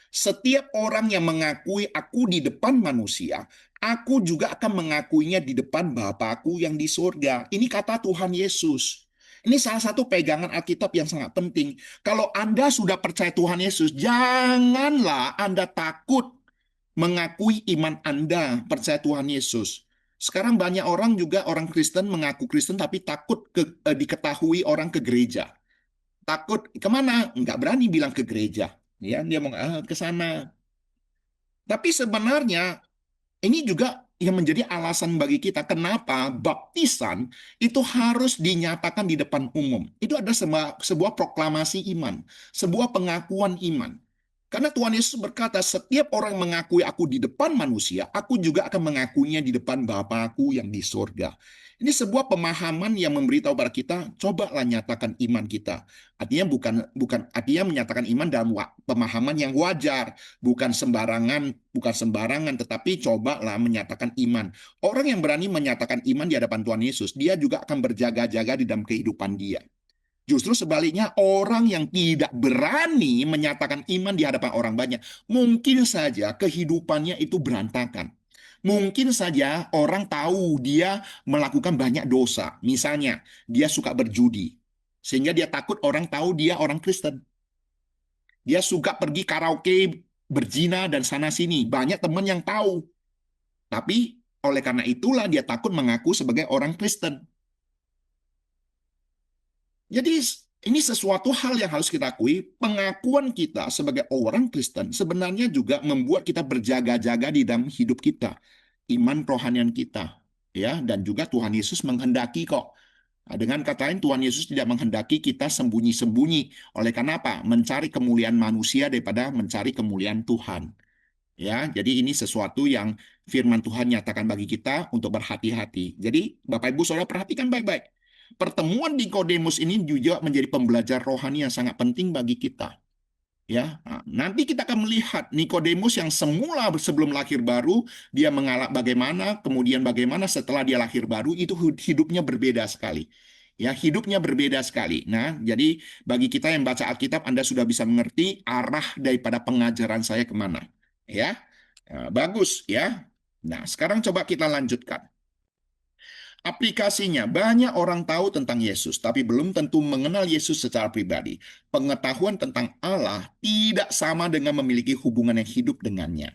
setiap orang yang mengakui aku di depan manusia, aku juga akan mengakuinya di depan Bapakku yang di surga. Ini kata Tuhan Yesus. Ini salah satu pegangan Alkitab yang sangat penting. Kalau Anda sudah percaya Tuhan Yesus, janganlah Anda takut mengakui iman Anda percaya Tuhan Yesus. Sekarang banyak orang juga, orang Kristen mengaku Kristen tapi takut diketahui orang ke gereja. Takut kemana? Nggak berani bilang ke gereja. Ya, dia mau ke sana. Tapi sebenarnya ini juga yang menjadi alasan bagi kita kenapa baptisan itu harus dinyatakan di depan umum. Itu ada sebuah proklamasi iman, sebuah pengakuan iman. Karena Tuhan Yesus berkata, setiap orang mengakui aku di depan manusia, aku juga akan mengakuinya di depan Bapakku yang di surga. Ini sebuah pemahaman yang memberitahu pada kita, cobalah nyatakan iman kita. Artinya bukan artinya menyatakan iman dalam pemahaman yang wajar, bukan sembarangan, tetapi cobalah menyatakan iman. Orang yang berani menyatakan iman di hadapan Tuhan Yesus, dia juga akan berjaga-jaga di dalam kehidupan dia. Justru sebaliknya, orang yang tidak berani menyatakan iman di hadapan orang banyak, mungkin saja kehidupannya itu berantakan. Mungkin saja orang tahu dia melakukan banyak dosa. Misalnya, dia suka berjudi. Sehingga dia takut orang tahu dia orang Kristen. Dia suka pergi karaoke, berzina, dan sana-sini. Banyak teman yang tahu. Tapi oleh karena itulah dia takut mengaku sebagai orang Kristen. Jadi ini sesuatu hal yang harus kita akui, pengakuan kita sebagai orang Kristen sebenarnya juga membuat kita berjaga-jaga di dalam hidup kita, iman rohanian kita, ya, dan juga Tuhan Yesus menghendaki kok. Nah, dengan kata lain, Tuhan Yesus tidak menghendaki kita sembunyi-sembunyi. Oleh karena apa? Mencari kemuliaan manusia daripada mencari kemuliaan Tuhan. Ya, jadi ini sesuatu yang firman Tuhan nyatakan bagi kita untuk berhati-hati. Jadi, Bapak Ibu Saudara perhatikan baik-baik. Pertemuan Nikodemus ini juga menjadi pembelajar rohani yang sangat penting bagi kita. Ya, nah, nanti kita akan melihat Nikodemus yang semula sebelum lahir baru dia mengalami bagaimana, kemudian bagaimana setelah dia lahir baru itu hidupnya berbeda sekali. Ya, hidupnya berbeda sekali. Nah, jadi bagi kita yang baca Alkitab, Anda sudah bisa mengerti arah daripada pengajaran saya kemana. Ya, bagus ya. Nah, sekarang coba kita lanjutkan. Aplikasinya, banyak orang tahu tentang Yesus, tapi belum tentu mengenal Yesus secara pribadi. Pengetahuan tentang Allah tidak sama dengan memiliki hubungan yang hidup dengannya.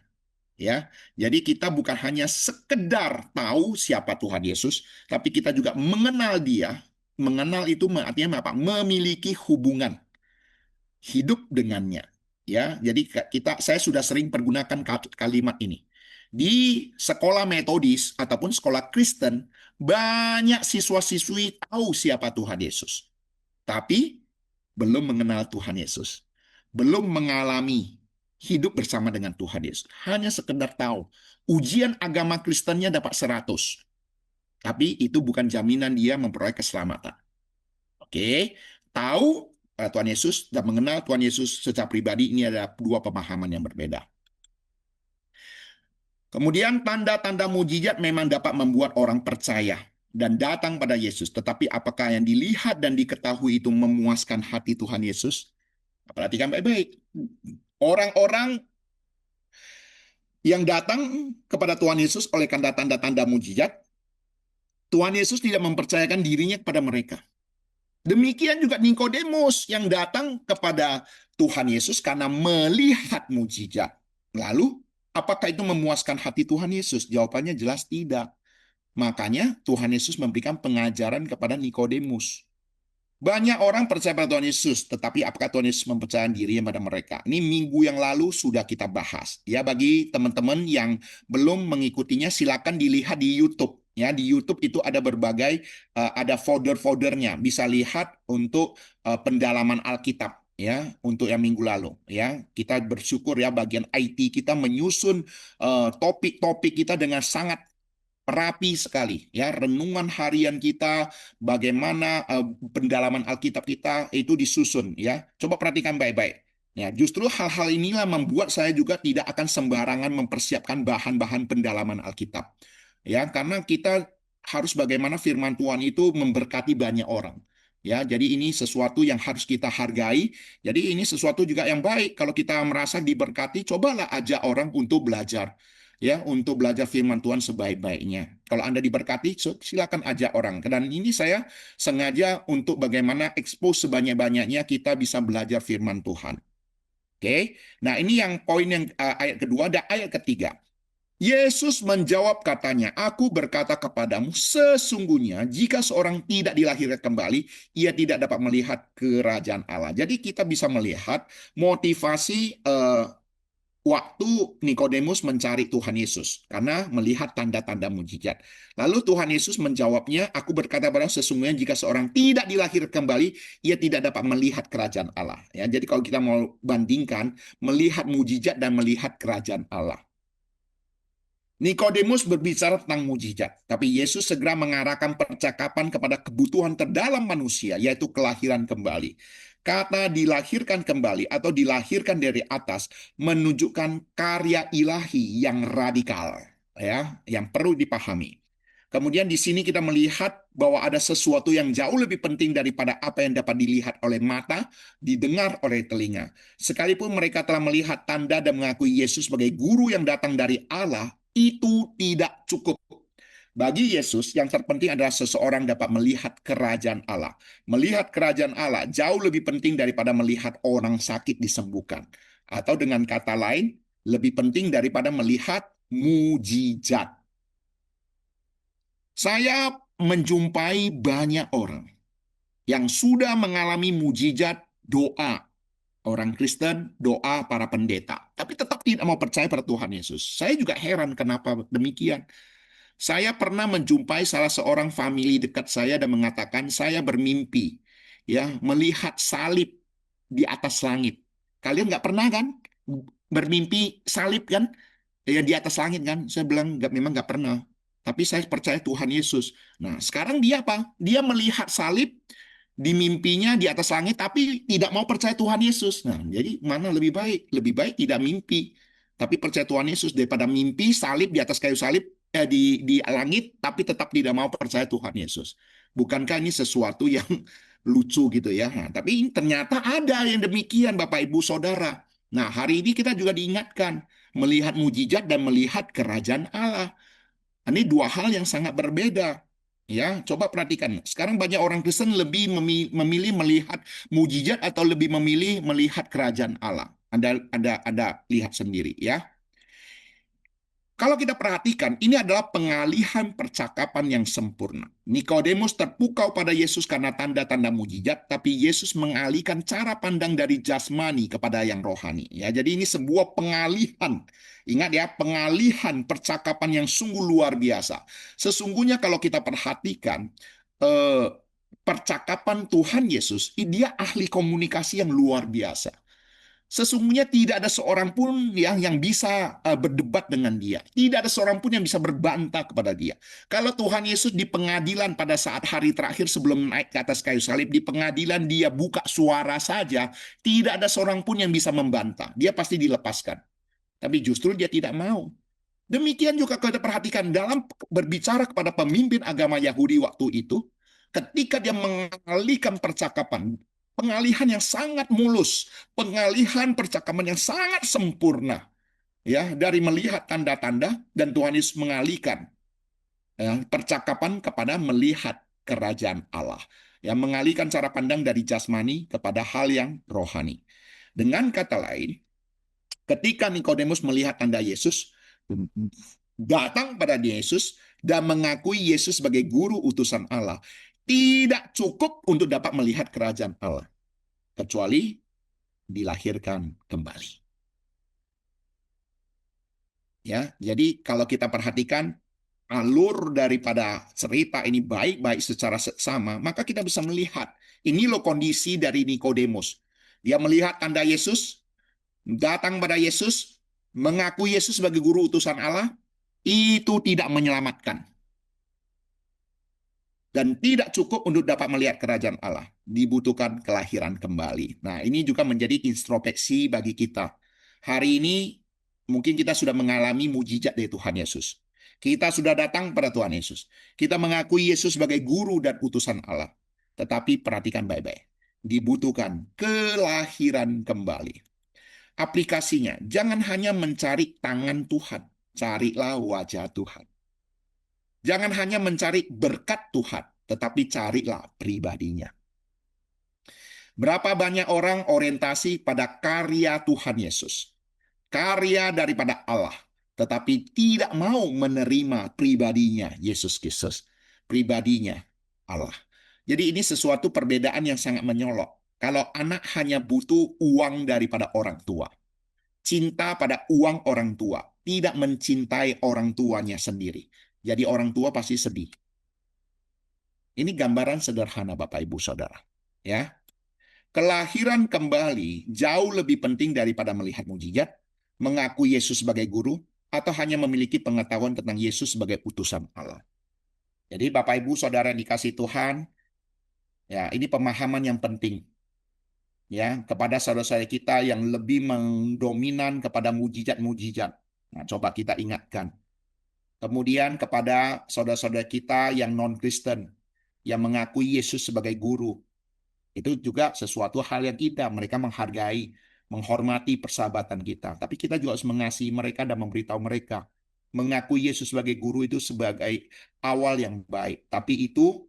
Ya, jadi kita bukan hanya sekedar tahu siapa Tuhan Yesus, tapi kita juga mengenal Dia. Mengenal itu artinya apa? Memiliki hubungan hidup dengannya. Ya, jadi saya sudah sering pergunakan kalimat ini. Di sekolah metodis ataupun sekolah Kristen, banyak siswa-siswi tahu siapa Tuhan Yesus. Tapi belum mengenal Tuhan Yesus. Belum mengalami hidup bersama dengan Tuhan Yesus. Hanya sekedar tahu. Ujian agama Kristennya dapat 100. Tapi itu bukan jaminan dia memperoleh keselamatan. Oke, tahu Tuhan Yesus dan mengenal Tuhan Yesus secara pribadi, ini ada dua pemahaman yang berbeda. Kemudian tanda-tanda mujizat memang dapat membuat orang percaya dan datang pada Yesus. Tetapi apakah yang dilihat dan diketahui itu memuaskan hati Tuhan Yesus? Perhatikan baik-baik. Orang-orang yang datang kepada Tuhan Yesus oleh tanda-tanda mujizat, Tuhan Yesus tidak mempercayakan dirinya kepada mereka. Demikian juga Nikodemus yang datang kepada Tuhan Yesus karena melihat mujizat. Lalu, apakah itu memuaskan hati Tuhan Yesus? Jawabannya jelas tidak. Makanya Tuhan Yesus memberikan pengajaran kepada Nikodemus. Banyak orang percaya pada Tuhan Yesus, tetapi apakah Tuhan Yesus mempercayakan dirinya pada mereka? Ini minggu yang lalu sudah kita bahas. Ya, bagi teman-teman yang belum mengikutinya, silakan dilihat di YouTube. Ya, di YouTube itu ada berbagai, ada folder-foldernya. Bisa lihat untuk pendalaman Alkitab. Ya, untuk yang minggu lalu. Ya, kita bersyukur ya bagian IT kita menyusun topik-topik kita dengan sangat rapi sekali ya, renungan harian kita, bagaimana pendalaman Alkitab kita itu disusun ya. Coba perhatikan baik-baik. Ya, justru hal-hal inilah membuat saya juga tidak akan sembarangan mempersiapkan bahan-bahan pendalaman Alkitab. Ya, karena kita harus bagaimana firman Tuhan itu memberkati banyak orang. Ya, jadi ini sesuatu yang harus kita hargai. Jadi ini sesuatu juga yang baik. Kalau kita merasa diberkati, cobalah ajak orang untuk belajar ya, untuk belajar firman Tuhan sebaik-baiknya. Kalau Anda diberkati, silakan ajak orang. Dan ini saya sengaja untuk bagaimana expose sebanyak-banyaknya kita bisa belajar firman Tuhan. Oke. Nah, ini yang poin yang ayat kedua dan ayat ketiga. Yesus menjawab katanya, "Aku berkata kepadamu, sesungguhnya jika seorang tidak dilahirkan kembali, ia tidak dapat melihat kerajaan Allah." Jadi kita bisa melihat motivasi waktu Nikodemus mencari Tuhan Yesus karena melihat tanda-tanda mujizat. Lalu Tuhan Yesus menjawabnya, "Aku berkata padamu, sesungguhnya jika seorang tidak dilahirkan kembali, ia tidak dapat melihat kerajaan Allah." Ya, jadi kalau kita mau bandingkan melihat mujizat dan melihat kerajaan Allah. Nikodemus berbicara tentang mujizat, tapi Yesus segera mengarahkan percakapan kepada kebutuhan terdalam manusia, yaitu kelahiran kembali. Kata dilahirkan kembali atau dilahirkan dari atas menunjukkan karya ilahi yang radikal, ya, yang perlu dipahami. Kemudian di sini kita melihat bahwa ada sesuatu yang jauh lebih penting daripada apa yang dapat dilihat oleh mata, didengar oleh telinga. Sekalipun mereka telah melihat tanda dan mengakui Yesus sebagai guru yang datang dari Allah, itu tidak cukup. Bagi Yesus, yang terpenting adalah seseorang dapat melihat kerajaan Allah. Melihat kerajaan Allah jauh lebih penting daripada melihat orang sakit disembuhkan. Atau dengan kata lain, lebih penting daripada melihat mujizat. Saya menjumpai banyak orang yang sudah mengalami mujizat doa. Orang Kristen, doa para pendeta. Tapi tetap tidak mau percaya pada Tuhan Yesus. Saya juga heran kenapa demikian. Saya pernah menjumpai salah seorang famili dekat saya dan mengatakan, saya bermimpi ya melihat salib di atas langit. Kalian nggak pernah kan bermimpi salib kan? Ya di atas langit kan? Saya bilang memang nggak pernah. Tapi saya percaya Tuhan Yesus. Nah, sekarang dia apa? Dia melihat salib di mimpinya di atas langit, tapi tidak mau percaya Tuhan Yesus. Nah, jadi mana lebih baik? Lebih baik tidak mimpi, tapi percaya Tuhan Yesus daripada mimpi salib di atas kayu salib di langit, tapi tetap tidak mau percaya Tuhan Yesus. Bukankah ini sesuatu yang lucu gitu ya? Nah, tapi ternyata ada yang demikian, Bapak Ibu Saudara. Nah, hari ini kita juga diingatkan melihat mujizat dan melihat kerajaan Allah. Ini dua hal yang sangat berbeda. Ya, coba perhatikan. Sekarang banyak orang Kristen lebih memilih melihat mujizat atau lebih memilih melihat kerajaan Allah. Anda lihat sendiri ya. Kalau kita perhatikan, ini adalah pengalihan percakapan yang sempurna. Nikodemus terpukau pada Yesus karena tanda-tanda mujizat, tapi Yesus mengalihkan cara pandang dari jasmani kepada yang rohani. Ya, jadi ini sebuah pengalihan. Ingat ya, pengalihan percakapan yang sungguh luar biasa. Sesungguhnya kalau kita perhatikan, percakapan Tuhan Yesus, dia ahli komunikasi yang luar biasa. Sesungguhnya tidak ada seorang pun yang bisa berdebat dengan dia. Tidak ada seorang pun yang bisa berbantah kepada dia. Kalau Tuhan Yesus di pengadilan pada saat hari terakhir sebelum naik ke atas kayu salib, di pengadilan dia buka suara saja, tidak ada seorang pun yang bisa membantah. Dia pasti dilepaskan. Tapi justru dia tidak mau. Demikian juga kita perhatikan dalam berbicara kepada pemimpin agama Yahudi waktu itu, ketika dia mengalihkan percakapan, pengalihan yang sangat mulus, pengalihan percakapan yang sangat sempurna, ya, dari melihat tanda-tanda dan Tuhan Yesus mengalihkan percakapan kepada melihat kerajaan Allah, yang mengalihkan cara pandang dari jasmani kepada hal yang rohani. Dengan kata lain, ketika Nikodemus melihat tanda Yesus, datang pada Yesus dan mengakui Yesus sebagai guru utusan Allah, tidak cukup untuk dapat melihat kerajaan Allah, kecuali dilahirkan kembali. Ya, jadi kalau kita perhatikan alur daripada cerita ini baik-baik secara seksama, maka kita bisa melihat ini loh kondisi dari Nikodemus. Dia melihat tanda Yesus, datang pada Yesus, mengaku Yesus sebagai guru utusan Allah, itu tidak menyelamatkan. Dan tidak cukup untuk dapat melihat kerajaan Allah. Dibutuhkan kelahiran kembali. Nah, ini juga menjadi introspeksi bagi kita. Hari ini, mungkin kita sudah mengalami mujizat dari Tuhan Yesus. Kita sudah datang pada Tuhan Yesus. Kita mengakui Yesus sebagai guru dan utusan Allah. Tetapi perhatikan baik-baik. Dibutuhkan kelahiran kembali. Aplikasinya, jangan hanya mencari tangan Tuhan. Carilah wajah Tuhan. Jangan hanya mencari berkat Tuhan, tetapi carilah pribadinya. Berapa banyak orang orientasi pada karya Tuhan Yesus, karya daripada Allah, tetapi tidak mau menerima pribadinya Yesus Kristus, pribadinya Allah. Jadi ini sesuatu perbedaan yang sangat menyolok. Kalau anak hanya butuh uang daripada orang tua, cinta pada uang orang tua, tidak mencintai orang tuanya sendiri. Jadi orang tua pasti sedih. Ini gambaran sederhana Bapak Ibu Saudara. Ya, kelahiran kembali jauh lebih penting daripada melihat mujizat, mengaku Yesus sebagai guru, atau hanya memiliki pengetahuan tentang Yesus sebagai utusan Allah. Jadi Bapak Ibu Saudara yang dikasih Tuhan, ya ini pemahaman yang penting. Ya, kepada saudara-saudara kita yang lebih mendominan kepada mujizat-mujizat. Nah, coba kita ingatkan. Kemudian kepada saudara-saudara kita yang non-Kristen, yang mengakui Yesus sebagai guru. Itu juga sesuatu hal yang mereka menghargai, menghormati persahabatan kita. Tapi kita juga harus mengasihi mereka dan memberitahu mereka. Mengakui Yesus sebagai guru itu sebagai awal yang baik. Tapi itu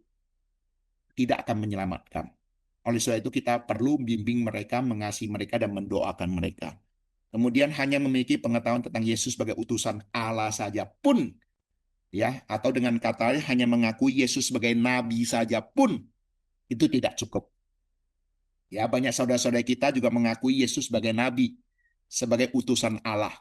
tidak akan menyelamatkan. Oleh sebab itu kita perlu bimbing mereka, mengasihi mereka, dan mendoakan mereka. Kemudian hanya memiliki pengetahuan tentang Yesus sebagai utusan Allah saja pun, ya, atau dengan kata lain hanya mengakui Yesus sebagai nabi saja pun, itu tidak cukup. Ya, banyak saudara-saudara kita juga mengakui Yesus sebagai nabi, sebagai utusan Allah.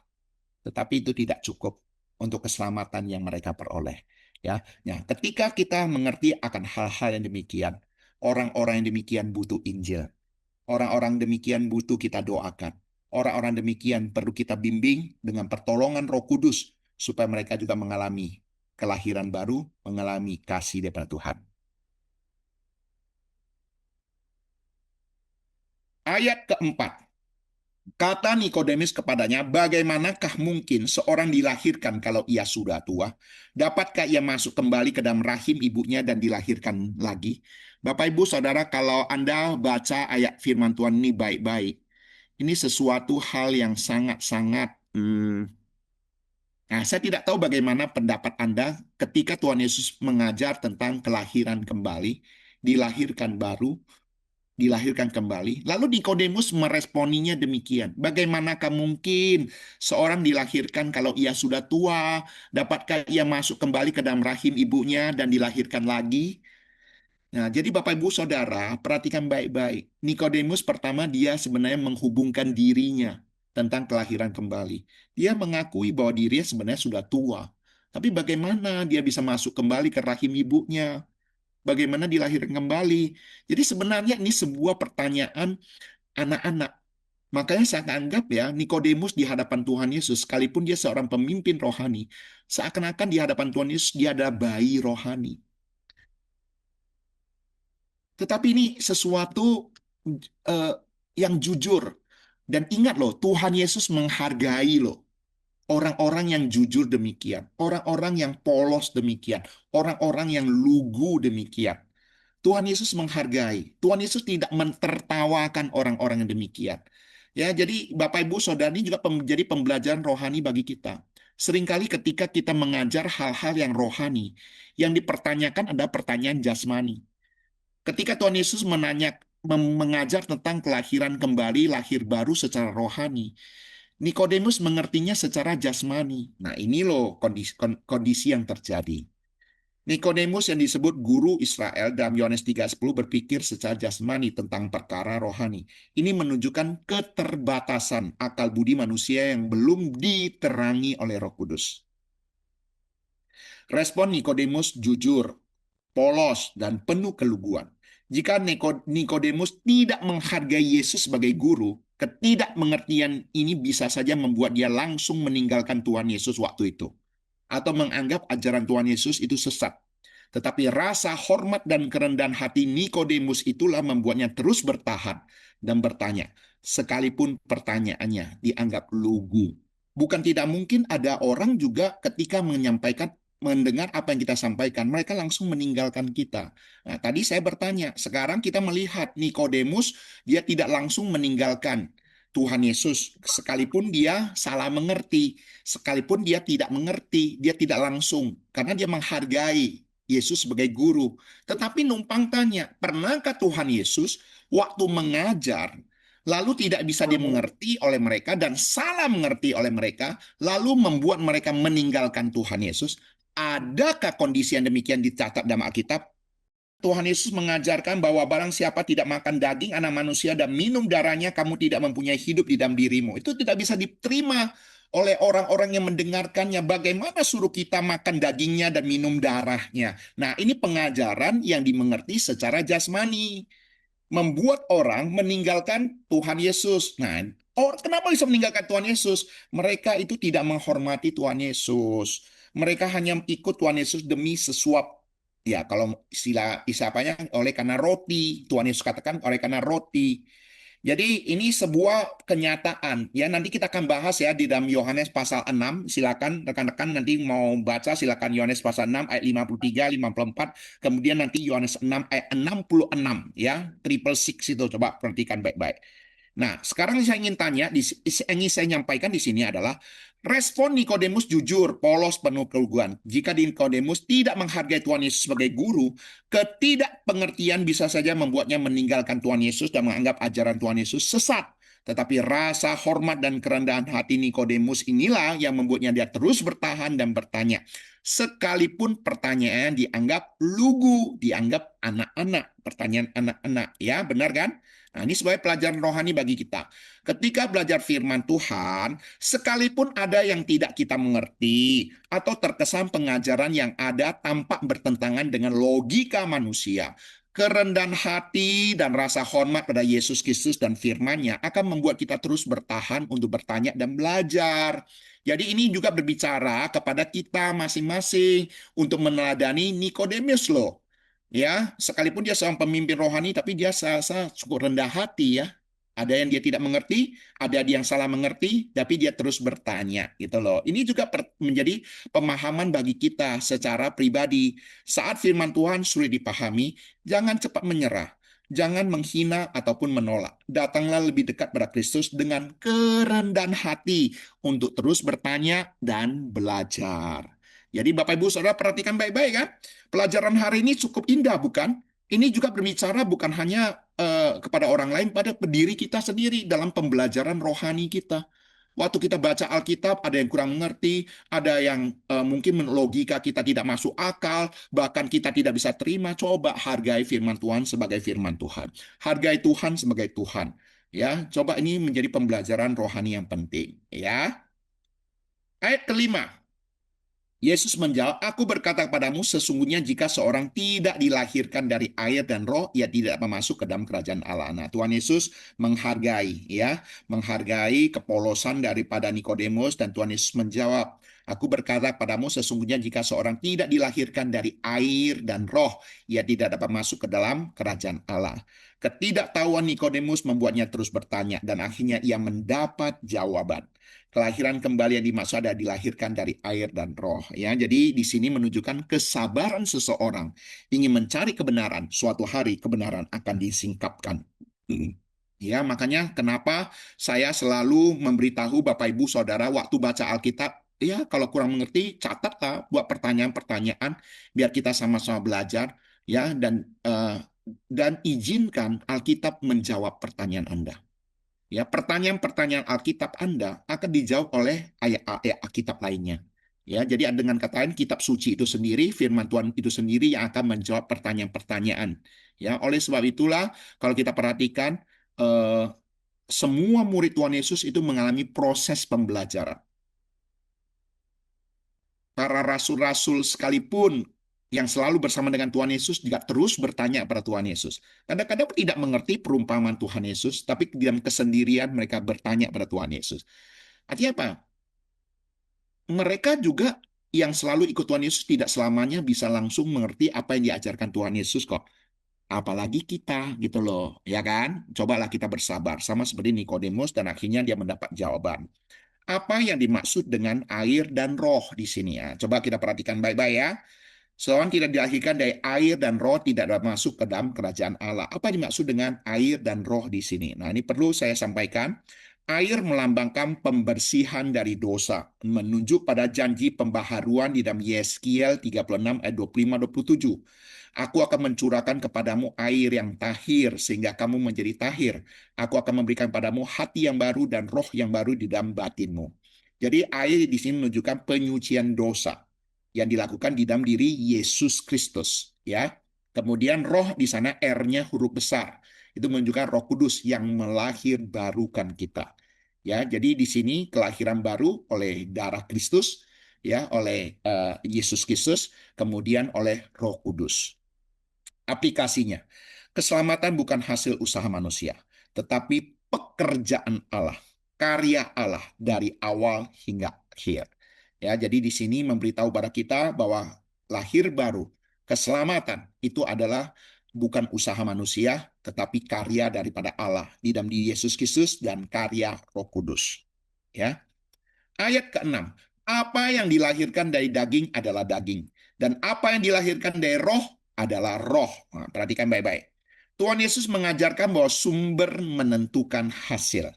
Tetapi itu tidak cukup untuk keselamatan yang mereka peroleh. Ya, nah, ketika kita mengerti akan hal-hal yang demikian, orang-orang yang demikian butuh Injil. Orang-orang demikian butuh kita doakan. Orang-orang demikian perlu kita bimbing dengan pertolongan Roh Kudus supaya mereka juga mengalami kelahiran baru, mengalami kasih daripada Tuhan. Ayat keempat. Kata Nikodemus kepadanya, bagaimanakah mungkin seorang dilahirkan kalau ia sudah tua? Dapatkah ia masuk kembali ke dalam rahim ibunya dan dilahirkan lagi? Bapak, Ibu, Saudara, kalau Anda baca ayat firman Tuhan ini baik-baik, ini sesuatu hal yang sangat-sangat... Nah, saya tidak tahu bagaimana pendapat Anda ketika Tuhan Yesus mengajar tentang kelahiran kembali, dilahirkan baru, dilahirkan kembali. Lalu Nikodemus meresponinya demikian. Bagaimanakah mungkin seorang dilahirkan kalau ia sudah tua? Dapatkah ia masuk kembali ke dalam rahim ibunya dan dilahirkan lagi? Nah, jadi Bapak Ibu Saudara, perhatikan baik-baik. Nikodemus pertama dia sebenarnya menghubungkan dirinya tentang kelahiran kembali. Dia mengakui bahwa dirinya sebenarnya sudah tua. Tapi bagaimana dia bisa masuk kembali ke rahim ibunya? Bagaimana dilahirkan kembali? Jadi sebenarnya ini sebuah pertanyaan anak-anak. Makanya saya anggap ya, Nikodemus di hadapan Tuhan Yesus, sekalipun dia seorang pemimpin rohani, seakan-akan di hadapan Tuhan Yesus dia adalah bayi rohani. Tetapi ini sesuatu yang jujur. Dan ingat loh, Tuhan Yesus menghargai loh. Orang-orang yang jujur demikian, orang-orang yang polos demikian, orang-orang yang lugu demikian. Tuhan Yesus menghargai. Tuhan Yesus tidak mentertawakan orang-orang yang demikian. Ya, jadi Bapak Ibu Saudara ini juga menjadi pembelajaran rohani bagi kita. Seringkali ketika kita mengajar hal-hal yang rohani, yang dipertanyakan adalah pertanyaan jasmani. Ketika Tuhan Yesus mengajar tentang kelahiran kembali, lahir baru secara rohani, Nikodemus mengertinya secara jasmani. Nah, ini loh kondisi yang terjadi. Nikodemus yang disebut guru Israel dalam Yohanes 3:10 berpikir secara jasmani tentang perkara rohani. Ini menunjukkan keterbatasan akal budi manusia yang belum diterangi oleh Roh Kudus. Respon Nikodemus jujur, polos, dan penuh keluguan. Jika Nikodemus tidak menghargai Yesus sebagai guru, ketidakmengertian ini bisa saja membuat dia langsung meninggalkan Tuhan Yesus waktu itu, atau menganggap ajaran Tuhan Yesus itu sesat. Tetapi rasa hormat dan kerendahan hati Nikodemus itulah membuatnya terus bertahan dan bertanya, sekalipun pertanyaannya dianggap lugu. Bukan tidak mungkin ada orang juga ketika mendengar apa yang kita sampaikan, mereka langsung meninggalkan kita. Nah, tadi saya bertanya, sekarang kita melihat Nikodemus, dia tidak langsung meninggalkan Tuhan Yesus, sekalipun dia salah mengerti, sekalipun dia tidak mengerti, dia tidak langsung, karena dia menghargai Yesus sebagai guru. Tetapi numpang tanya, pernahkah Tuhan Yesus waktu mengajar, lalu tidak bisa dimengerti oleh mereka dan salah mengerti oleh mereka, lalu membuat mereka meninggalkan Tuhan Yesus? Adakah kondisi yang demikian dicatat dalam Alkitab? Tuhan Yesus mengajarkan bahwa barang siapa tidak makan daging anak manusia dan minum darahnya, kamu tidak mempunyai hidup di dalam dirimu. Itu tidak bisa diterima oleh orang-orang yang mendengarkannya. Bagaimana suruh kita makan dagingnya dan minum darahnya? Nah, ini pengajaran yang dimengerti secara jasmani. Membuat orang meninggalkan Tuhan Yesus. Nah, kenapa bisa meninggalkan Tuhan Yesus? Mereka itu tidak menghormati Tuhan Yesus. Mereka hanya ikut Tuhan Yesus demi sesuap. Ya, kalau istilah apanya, oleh karena roti. Tuhan Yesus katakan oleh karena roti. Jadi ini sebuah kenyataan. Ya, nanti kita akan bahas ya di dalam Yohanes pasal 6. Silakan rekan-rekan nanti mau baca, silakan Yohanes pasal 6 ayat 53, 54. Kemudian nanti Yohanes 6 ayat 66 ya. Triple six itu coba perhatikan baik-baik. Nah, sekarang saya ingin tanya, ingin saya nyampaikan di sini adalah respon Nikodemus jujur, polos, penuh keluguan. Jika Nikodemus tidak menghargai Tuhan Yesus sebagai guru, ketidakpengertian bisa saja membuatnya meninggalkan Tuhan Yesus dan menganggap ajaran Tuhan Yesus sesat. Tetapi rasa hormat dan kerendahan hati Nikodemus inilah yang membuatnya dia terus bertahan dan bertanya. Sekalipun pertanyaan dianggap lugu, dianggap anak-anak, pertanyaan anak-anak. Ya, benar kan? Nah, ini sebagai pelajaran rohani bagi kita. Ketika belajar firman Tuhan, sekalipun ada yang tidak kita mengerti, atau terkesan pengajaran yang ada tampak bertentangan dengan logika manusia, kerendahan hati dan rasa hormat pada Yesus Kristus dan firman-Nya akan membuat kita terus bertahan untuk bertanya dan belajar. Jadi ini juga berbicara kepada kita masing-masing untuk meneladani Nikodemus loh. Ya, sekalipun dia seorang pemimpin rohani, tapi dia cukup rendah hati ya. Ada yang dia tidak mengerti, ada yang salah mengerti, tapi dia terus bertanya gitu loh. Ini juga menjadi pemahaman bagi kita secara pribadi. Saat firman Tuhan sulit dipahami, jangan cepat menyerah. Jangan menghina ataupun menolak. Datanglah lebih dekat pada Kristus dengan kerendahan hati untuk terus bertanya dan belajar. Jadi Bapak Ibu Saudara perhatikan baik-baik kan. Pelajaran hari ini cukup indah bukan? Ini juga berbicara bukan hanya kepada orang lain, pada diri kita sendiri dalam pembelajaran rohani kita. Waktu kita baca Alkitab, ada yang kurang mengerti, ada yang mungkin logika kita tidak masuk akal, bahkan kita tidak bisa terima. Coba hargai firman Tuhan sebagai firman Tuhan. Hargai Tuhan sebagai Tuhan. Ya, coba ini menjadi pembelajaran rohani yang penting. Ya. Ayat kelima. Yesus menjawab, aku berkata kepadamu, sesungguhnya jika seorang tidak dilahirkan dari air dan roh, ia tidak masuk ke dalam kerajaan Allah. Nah, Tuhan Yesus menghargai, ya, menghargai kepolosan daripada Nikodemus, dan Tuhan Yesus menjawab, aku berkata kepadamu, sesungguhnya jika seorang tidak dilahirkan dari air dan roh, ia tidak dapat masuk ke dalam kerajaan Allah. Ketidaktahuan Nikodemus membuatnya terus bertanya, dan akhirnya ia mendapat jawaban. Kelahiran kembali yang dimaksud ada dilahirkan dari air dan roh. Ya, jadi di sini menunjukkan kesabaran seseorang ingin mencari kebenaran. Suatu hari kebenaran akan disingkapkan. Ya, makanya kenapa saya selalu memberitahu Bapak Ibu Saudara waktu baca Alkitab, ya kalau kurang mengerti catatlah, buat pertanyaan-pertanyaan biar kita sama-sama belajar, ya, dan izinkan Alkitab menjawab pertanyaan Anda. Ya, pertanyaan-pertanyaan Alkitab Anda akan dijawab oleh ayat-ayat Alkitab lainnya. Ya, jadi dengan kata lain, kitab suci itu sendiri, firman Tuhan itu sendiri yang akan menjawab pertanyaan-pertanyaan. Ya, oleh sebab itulah kalau kita perhatikan eh, semua murid Tuhan Yesus itu mengalami proses pembelajaran. Para rasul-rasul sekalipun yang selalu bersama dengan Tuhan Yesus juga terus bertanya kepada Tuhan Yesus. Kadang-kadang tidak mengerti perumpamaan Tuhan Yesus, tapi dalam kesendirian mereka bertanya pada Tuhan Yesus. Artinya apa? Mereka juga yang selalu ikut Tuhan Yesus tidak selamanya bisa langsung mengerti apa yang diajarkan Tuhan Yesus kok. Apalagi kita gitu loh, ya kan? Cobalah kita bersabar sama seperti Nikodemus dan akhirnya dia mendapat jawaban. Apa yang dimaksud dengan air dan roh di sini ya? Coba kita perhatikan baik-baik ya. Seorang tidak dilahirkan dari air dan roh tidak dapat masuk ke dalam kerajaan Allah. Apa yang dimaksud dengan air dan roh di sini? Nah, ini perlu saya sampaikan. Air melambangkan pembersihan dari dosa, menunjuk pada janji pembaharuan di dalam Yeskiel 36 ayat 25-27. Aku akan mencurahkan kepadamu air yang tahir sehingga kamu menjadi tahir. Aku akan memberikan padamu hati yang baru dan roh yang baru di dalam batinmu. Jadi air di sini menunjukkan penyucian dosa yang dilakukan di dalam diri Yesus Kristus, ya. Kemudian roh di sana R-nya huruf besar. Itu menunjukkan Roh Kudus yang melahirbarukan kita. Ya, jadi di sini kelahiran baru oleh darah Kristus, ya, oleh Yesus Kristus, kemudian oleh Roh Kudus. Aplikasinya, keselamatan bukan hasil usaha manusia, tetapi pekerjaan Allah, karya Allah dari awal hingga akhir. Ya, jadi di sini memberitahu pada kita bahwa lahir baru, keselamatan itu adalah bukan usaha manusia, tetapi karya daripada Allah di dalam diri Yesus Kristus dan karya Roh Kudus. Ya. Ayat ke-6, apa yang dilahirkan dari daging adalah daging, dan apa yang dilahirkan dari roh adalah roh. Nah, perhatikan baik-baik. Tuhan Yesus mengajarkan bahwa sumber menentukan hasil.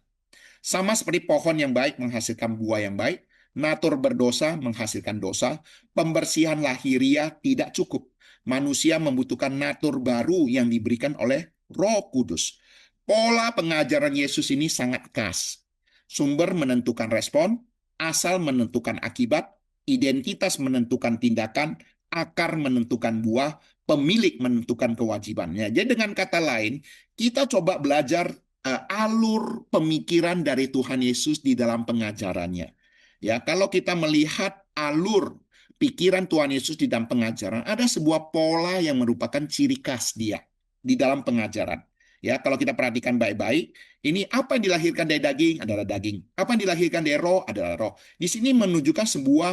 Sama seperti pohon yang baik menghasilkan buah yang baik, natur berdosa menghasilkan dosa, pembersihan lahiriah tidak cukup. Manusia membutuhkan natur baru yang diberikan oleh Roh Kudus. Pola pengajaran Yesus ini sangat khas. Sumber menentukan respon, asal menentukan akibat, identitas menentukan tindakan, akar menentukan buah, pemilik menentukan kewajibannya. Jadi dengan kata lain, kita coba belajar alur pemikiran dari Tuhan Yesus di dalam pengajarannya. Ya, kalau kita melihat alur pikiran Tuhan Yesus di dalam pengajaran, ada sebuah pola yang merupakan ciri khas dia di dalam pengajaran. Ya, kalau kita perhatikan baik-baik, ini apa yang dilahirkan dari daging adalah daging, apa yang dilahirkan dari roh adalah roh. Di sini menunjukkan sebuah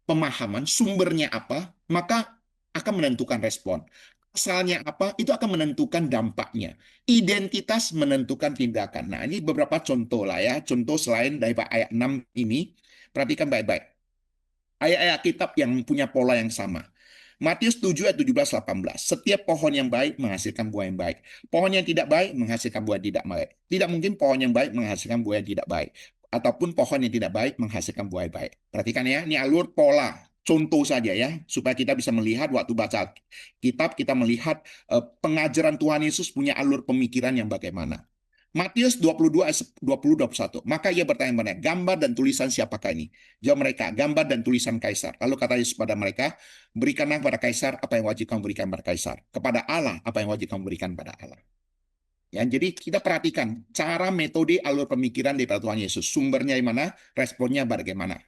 pemahaman sumbernya apa, maka akan menentukan respon. Asalnya apa, itu akan menentukan dampaknya. Identitas menentukan tindakan. Nah, ini beberapa contoh lah ya. Contoh selain dari ayat 6 ini, perhatikan baik-baik. Ayat-ayat kitab yang punya pola yang sama. Matius 7 ayat 17-18. Setiap pohon yang baik menghasilkan buah yang baik. Pohon yang tidak baik menghasilkan buah yang tidak baik. Tidak mungkin pohon yang baik menghasilkan buah yang tidak baik. Ataupun pohon yang tidak baik menghasilkan buah yang baik. Perhatikan ya, ini alur pola. Contoh saja ya, supaya kita bisa melihat waktu baca kitab, kita melihat pengajaran Tuhan Yesus punya alur pemikiran yang bagaimana. Matius 22 ayat 20-21. Maka ia bertanya kepadanya, gambar dan tulisan siapakah ini? Jawab mereka, gambar dan tulisan Kaisar. Lalu kata Yesus pada mereka, berikanlah kepada Kaisar apa yang wajib kamu berikan pada Kaisar. Kepada Allah apa yang wajib kamu berikan pada Allah. Ya, jadi kita perhatikan cara metode alur pemikiran dari Tuhan Yesus. Sumbernya di mana, responnya bagaimana.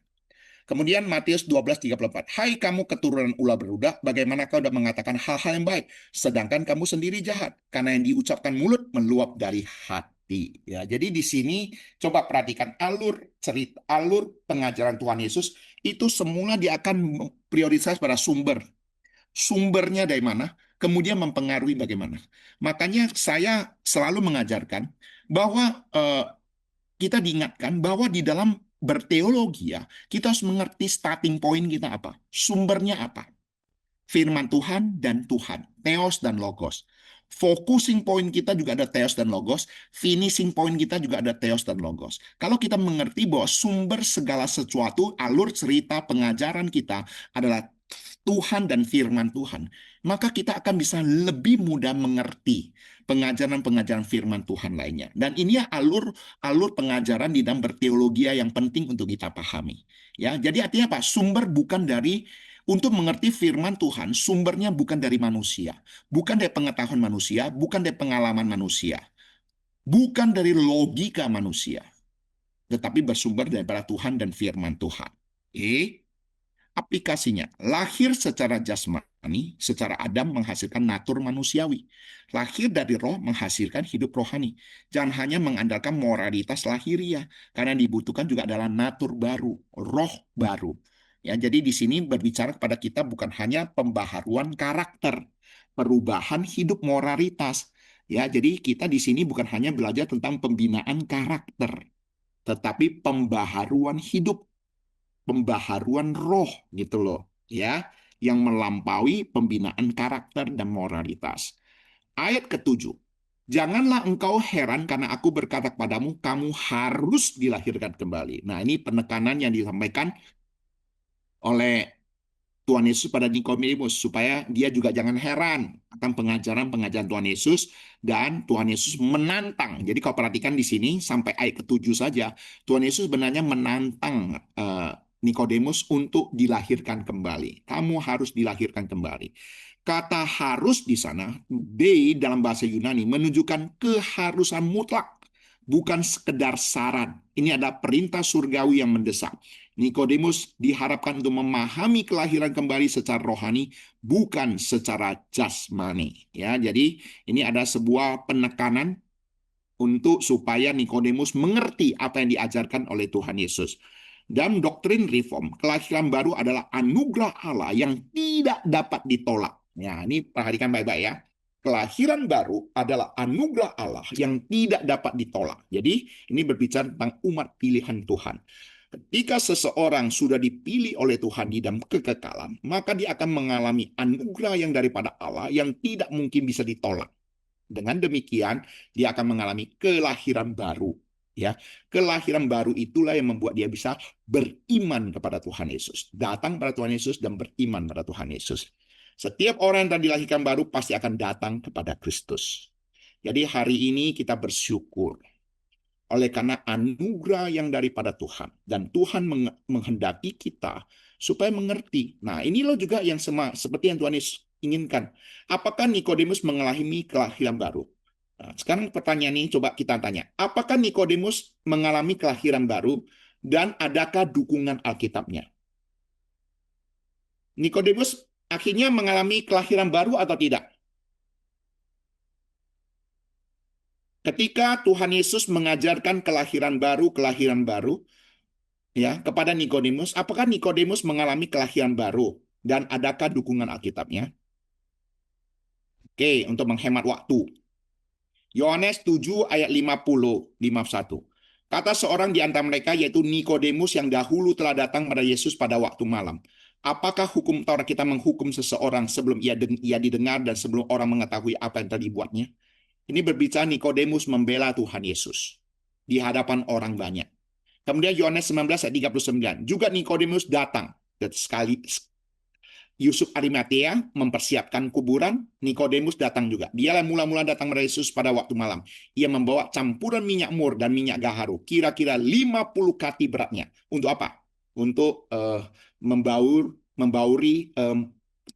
Kemudian Matius 12:34. Hai kamu keturunan ular beludak, bagaimana kau dapat mengatakan hal-hal yang baik, sedangkan kamu sendiri jahat? Karena yang diucapkan mulut meluap dari hati. Ya, jadi di sini coba perhatikan alur cerita, alur pengajaran Tuhan Yesus itu semula dia akan prioritas pada sumber. Sumbernya dari mana? Kemudian mempengaruhi bagaimana. Makanya saya selalu mengajarkan bahwa kita diingatkan bahwa di dalam berteologi ya, kita harus mengerti starting point kita apa, sumbernya apa. Firman Tuhan dan Tuhan, Theos dan Logos. Focusing point kita juga ada Theos dan Logos, finishing point kita juga ada Theos dan Logos. Kalau kita mengerti bahwa sumber segala sesuatu, alur cerita pengajaran kita adalah Tuhan dan firman Tuhan, maka kita akan bisa lebih mudah mengerti pengajaran-pengajaran firman Tuhan lainnya. Dan ini ya alur pengajaran di dalam berteologi yang penting untuk kita pahami. Ya, jadi artinya apa? Sumber bukan dari untuk mengerti firman Tuhan, sumbernya bukan dari manusia, bukan dari pengetahuan manusia, bukan dari pengalaman manusia, bukan dari logika manusia, tetapi bersumber daripada Tuhan dan firman Tuhan. Aplikasinya, lahir secara jasmani, secara Adam menghasilkan natur manusiawi. Lahir dari roh menghasilkan hidup rohani. Jangan hanya mengandalkan moralitas lahiriah, karena dibutuhkan juga adalah natur baru, roh baru. Ya, jadi di sini berbicara kepada kita bukan hanya pembaharuan karakter, perubahan hidup moralitas. Ya, jadi kita di sini bukan hanya belajar tentang pembinaan karakter, tetapi pembaharuan hidup, pembaharuan roh gitu loh, ya, yang melampaui pembinaan karakter dan moralitas. Ayat ketujuh, janganlah engkau heran karena aku berkata kepadamu, kamu harus dilahirkan kembali. Nah, ini penekanan yang disampaikan oleh Tuhan Yesus pada Nikodemus supaya dia juga jangan heran akan pengajaran-pengajaran Tuhan Yesus, dan Tuhan Yesus menantang. Jadi kalau perhatikan di sini sampai ayat ketujuh saja, Tuhan Yesus sebenarnya menantang Nikodemus untuk dilahirkan kembali. Kamu harus dilahirkan kembali. Kata harus di sana, dalam bahasa Yunani menunjukkan keharusan mutlak, bukan sekedar saran. Ini adalah perintah surgawi yang mendesak. Nikodemus diharapkan untuk memahami kelahiran kembali secara rohani, bukan secara jasmani. Ya, jadi ini ada sebuah penekanan untuk supaya Nikodemus mengerti apa yang diajarkan oleh Tuhan Yesus. Dalam doktrin reform, kelahiran baru adalah anugerah Allah yang tidak dapat ditolak. Ya, ini perhatikan baik-baik ya. Kelahiran baru adalah anugerah Allah yang tidak dapat ditolak. Jadi ini berbicara tentang umat pilihan Tuhan. Ketika seseorang sudah dipilih oleh Tuhan di dalam kekekalan, maka dia akan mengalami anugerah yang daripada Allah yang tidak mungkin bisa ditolak. Dengan demikian, dia akan mengalami kelahiran baru. Ya, kelahiran baru itulah yang membuat dia bisa beriman kepada Tuhan Yesus, datang pada Tuhan Yesus dan beriman pada Tuhan Yesus. Setiap orang yang dilahirkan baru pasti akan datang kepada Kristus. Jadi hari ini kita bersyukur oleh karena anugerah yang daripada Tuhan. Dan Tuhan menghendaki kita supaya mengerti. Nah, ini loh juga yang seperti yang Tuhan Yesus inginkan. Apakah Nikodemus mengalami kelahiran baru? Nah, sekarang pertanyaan ini coba kita tanya. Apakah Nikodemus mengalami kelahiran baru dan adakah dukungan Alkitabnya? Nikodemus akhirnya mengalami kelahiran baru atau tidak? Ketika Tuhan Yesus mengajarkan kelahiran baru ya kepada Nikodemus, apakah Nikodemus mengalami kelahiran baru dan adakah dukungan Alkitabnya? Oke, untuk menghemat waktu. Yohanes 7 ayat 51. Kata seorang di antara mereka yaitu Nikodemus yang dahulu telah datang pada Yesus pada waktu malam. Apakah hukum Taurat kita menghukum seseorang sebelum ia didengar dan sebelum orang mengetahui apa yang telah dibuatnya? Ini berbicara Nikodemus membela Tuhan Yesus di hadapan orang banyak. Kemudian Yohanes 19 ayat 39. Juga Nikodemus datang. Sekali Yusuf Arimatea mempersiapkan kuburan, Nikodemus datang juga. Dialah mula-mula datang kepada Yesus pada waktu malam. Ia membawa campuran minyak mur dan minyak gaharu, kira-kira 50 kati beratnya. Untuk apa? Untuk membauri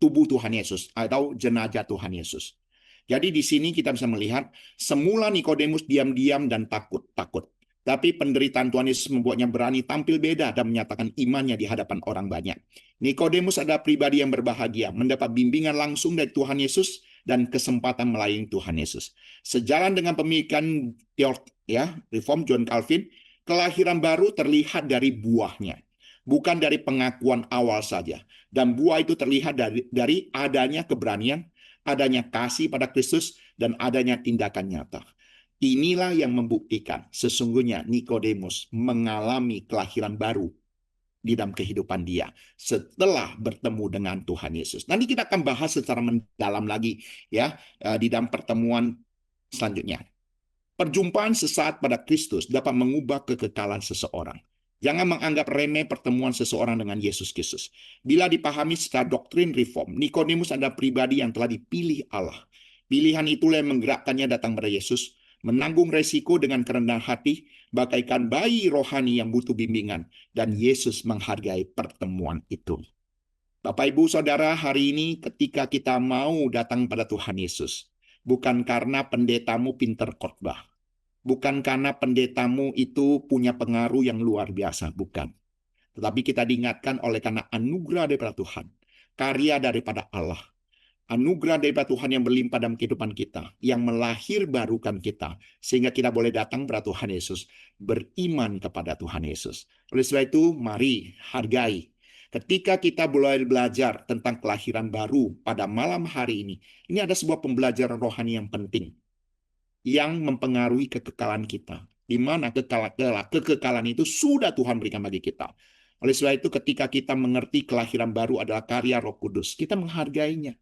tubuh Tuhan Yesus atau jenazah Tuhan Yesus. Jadi di sini kita bisa melihat semula Nikodemus diam-diam dan takut. Tapi penderitaan Tuhan Yesus membuatnya berani tampil beda dan menyatakan imannya di hadapan orang banyak. Nikodemus adalah pribadi yang berbahagia, mendapat bimbingan langsung dari Tuhan Yesus dan kesempatan melayani Tuhan Yesus. Sejalan dengan pemikiran reform John Calvin, kelahiran baru terlihat dari buahnya, bukan dari pengakuan awal saja. Dan buah itu terlihat dari adanya keberanian, adanya kasih pada Kristus, dan adanya tindakan nyata. Inilah yang membuktikan sesungguhnya Nikodemus mengalami kelahiran baru di dalam kehidupan dia setelah bertemu dengan Tuhan Yesus. Nanti kita akan bahas secara mendalam lagi ya di dalam pertemuan selanjutnya. Perjumpaan sesaat pada Kristus dapat mengubah kekekalan seseorang. Jangan menganggap remeh pertemuan seseorang dengan Yesus Kristus. Bila dipahami secara doktrin reform, Nikodemus adalah pribadi yang telah dipilih Allah. Pilihan itulah yang menggerakkannya datang pada Yesus, menanggung resiko dengan kerendahan hati, bagaikan bayi rohani yang butuh bimbingan, dan Yesus menghargai pertemuan itu. Bapak, Ibu, Saudara, hari ini ketika kita mau datang pada Tuhan Yesus, bukan karena pendetamu pinter khotbah, bukan karena pendetamu itu punya pengaruh yang luar biasa, bukan. Tetapi kita diingatkan oleh karena anugerah daripada Tuhan, karya daripada Allah, anugerah daripada Tuhan yang berlimpah dalam kehidupan kita, yang melahirbarukan kita, sehingga kita boleh datang kepada Tuhan Yesus, beriman kepada Tuhan Yesus. Oleh sebab itu, mari hargai. Ketika kita boleh belajar tentang kelahiran baru pada malam hari ini ada sebuah pembelajaran rohani yang penting, yang mempengaruhi kekekalan kita. Di mana kekekalan itu sudah Tuhan berikan bagi kita. Oleh sebab itu ketika kita mengerti kelahiran baru adalah karya Roh Kudus, kita menghargainya.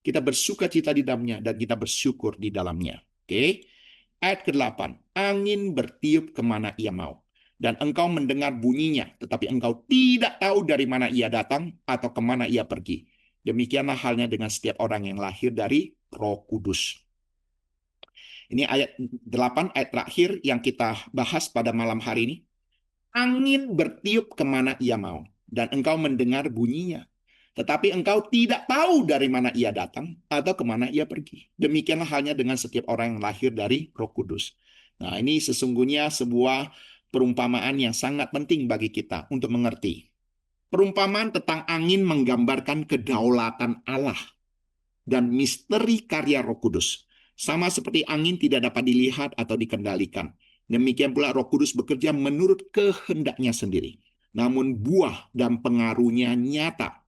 Kita bersuka cita di dalamnya dan kita bersyukur di dalamnya. Oke. Ayat ke-8. Angin bertiup kemana ia mau. Dan engkau mendengar bunyinya, tetapi engkau tidak tahu dari mana ia datang atau kemana ia pergi. Demikianlah halnya dengan setiap orang yang lahir dari Roh Kudus. Ini ayat 8, ayat terakhir yang kita bahas pada malam hari ini. Angin bertiup kemana ia mau, dan engkau mendengar bunyinya. Tetapi engkau tidak tahu dari mana ia datang atau kemana ia pergi. Demikianlah halnya dengan setiap orang yang lahir dari Roh Kudus. Nah, ini sesungguhnya sebuah perumpamaan yang sangat penting bagi kita untuk mengerti. Perumpamaan tentang angin menggambarkan kedaulatan Allah dan misteri karya Roh Kudus. Sama seperti angin tidak dapat dilihat atau dikendalikan. Demikian pula Roh Kudus bekerja menurut kehendaknya sendiri. Namun buah dan pengaruhnya nyata.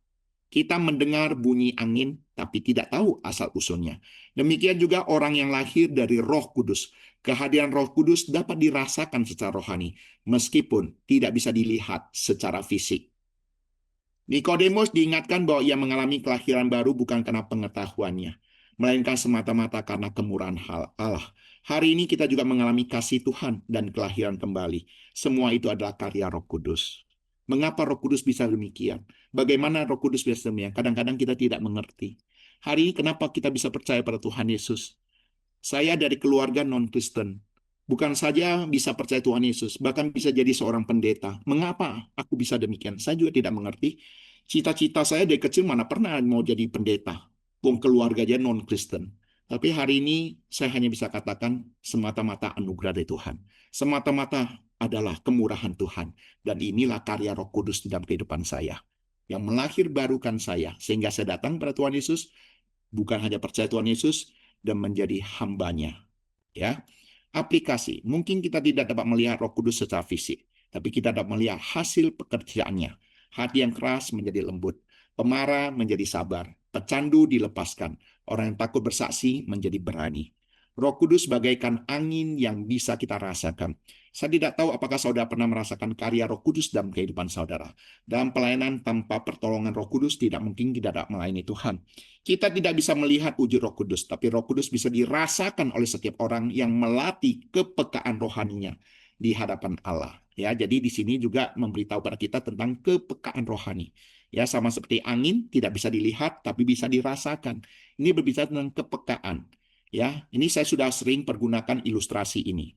Kita mendengar bunyi angin, tapi tidak tahu asal-usulnya. Demikian juga orang yang lahir dari Roh Kudus. Kehadiran Roh Kudus dapat dirasakan secara rohani, meskipun tidak bisa dilihat secara fisik. Nikodemus diingatkan bahwa ia mengalami kelahiran baru bukan karena pengetahuannya, melainkan semata-mata karena kemurahan Allah. Hari ini kita juga mengalami kasih Tuhan dan kelahiran kembali. Semua itu adalah karya Roh Kudus. Mengapa Roh Kudus bisa demikian? Bagaimana Roh Kudus bisa demikian? Kadang-kadang kita tidak mengerti. Hari ini kenapa kita bisa percaya pada Tuhan Yesus? Saya dari keluarga non-Kristen. Bukan saja bisa percaya Tuhan Yesus, bahkan bisa jadi seorang pendeta. Mengapa aku bisa demikian? Saya juga tidak mengerti. Cita-cita saya dari kecil mana pernah mau jadi pendeta. Wong keluarganya non-Kristen. Tapi hari ini saya hanya bisa katakan semata-mata anugerah dari Tuhan. Semata-mata adalah kemurahan Tuhan. Dan inilah karya Roh Kudus di dalam kehidupan saya. Yang melahirbarukan saya. Sehingga saya datang pada Tuhan Yesus. Bukan hanya percaya Tuhan Yesus. Dan menjadi hambanya. Ya. Aplikasi. Mungkin kita tidak dapat melihat Roh Kudus secara fisik. Tapi kita dapat melihat hasil pekerjaannya. Hati yang keras menjadi lembut. Pemarah menjadi sabar. Pecandu dilepaskan. Orang yang takut bersaksi menjadi berani. Roh Kudus bagaikan angin yang bisa kita rasakan. Saya tidak tahu apakah saudara pernah merasakan karya Roh Kudus dalam kehidupan saudara. Dalam pelayanan tanpa pertolongan Roh Kudus tidak mungkin kita dapat melayani Tuhan. Kita tidak bisa melihat wujud Roh Kudus, tapi Roh Kudus bisa dirasakan oleh setiap orang yang melatih kepekaan rohaninya di hadapan Allah. Ya, jadi di sini juga memberitahu pada kita tentang kepekaan rohani. Ya, sama seperti angin tidak bisa dilihat tapi bisa dirasakan. Ini berbicara tentang kepekaan. Ya, ini saya sudah sering pergunakan ilustrasi ini.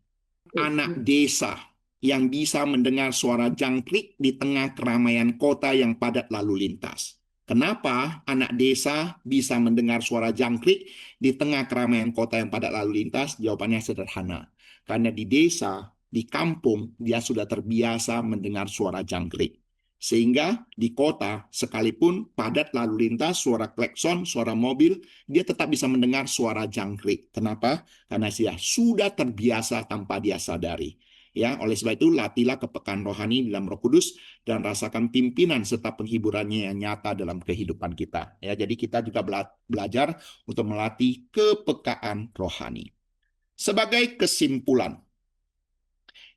Anak desa yang bisa mendengar suara jangkrik di tengah keramaian kota yang padat lalu lintas. Kenapa anak desa bisa mendengar suara jangkrik di tengah keramaian kota yang padat lalu lintas? Jawabannya sederhana. Karena di desa, di kampung, dia sudah terbiasa mendengar suara jangkrik. Sehingga di kota, sekalipun padat lalu lintas, suara klekson, suara mobil, dia tetap bisa mendengar suara jangkrik. Kenapa? Karena dia sudah terbiasa tanpa dia sadari. Ya, oleh sebab itu latihlah kepekaan rohani dalam Roh Kudus dan rasakan pimpinan serta penghiburannya yang nyata dalam kehidupan kita. Ya, jadi kita juga belajar untuk melatih kepekaan rohani. Sebagai kesimpulan,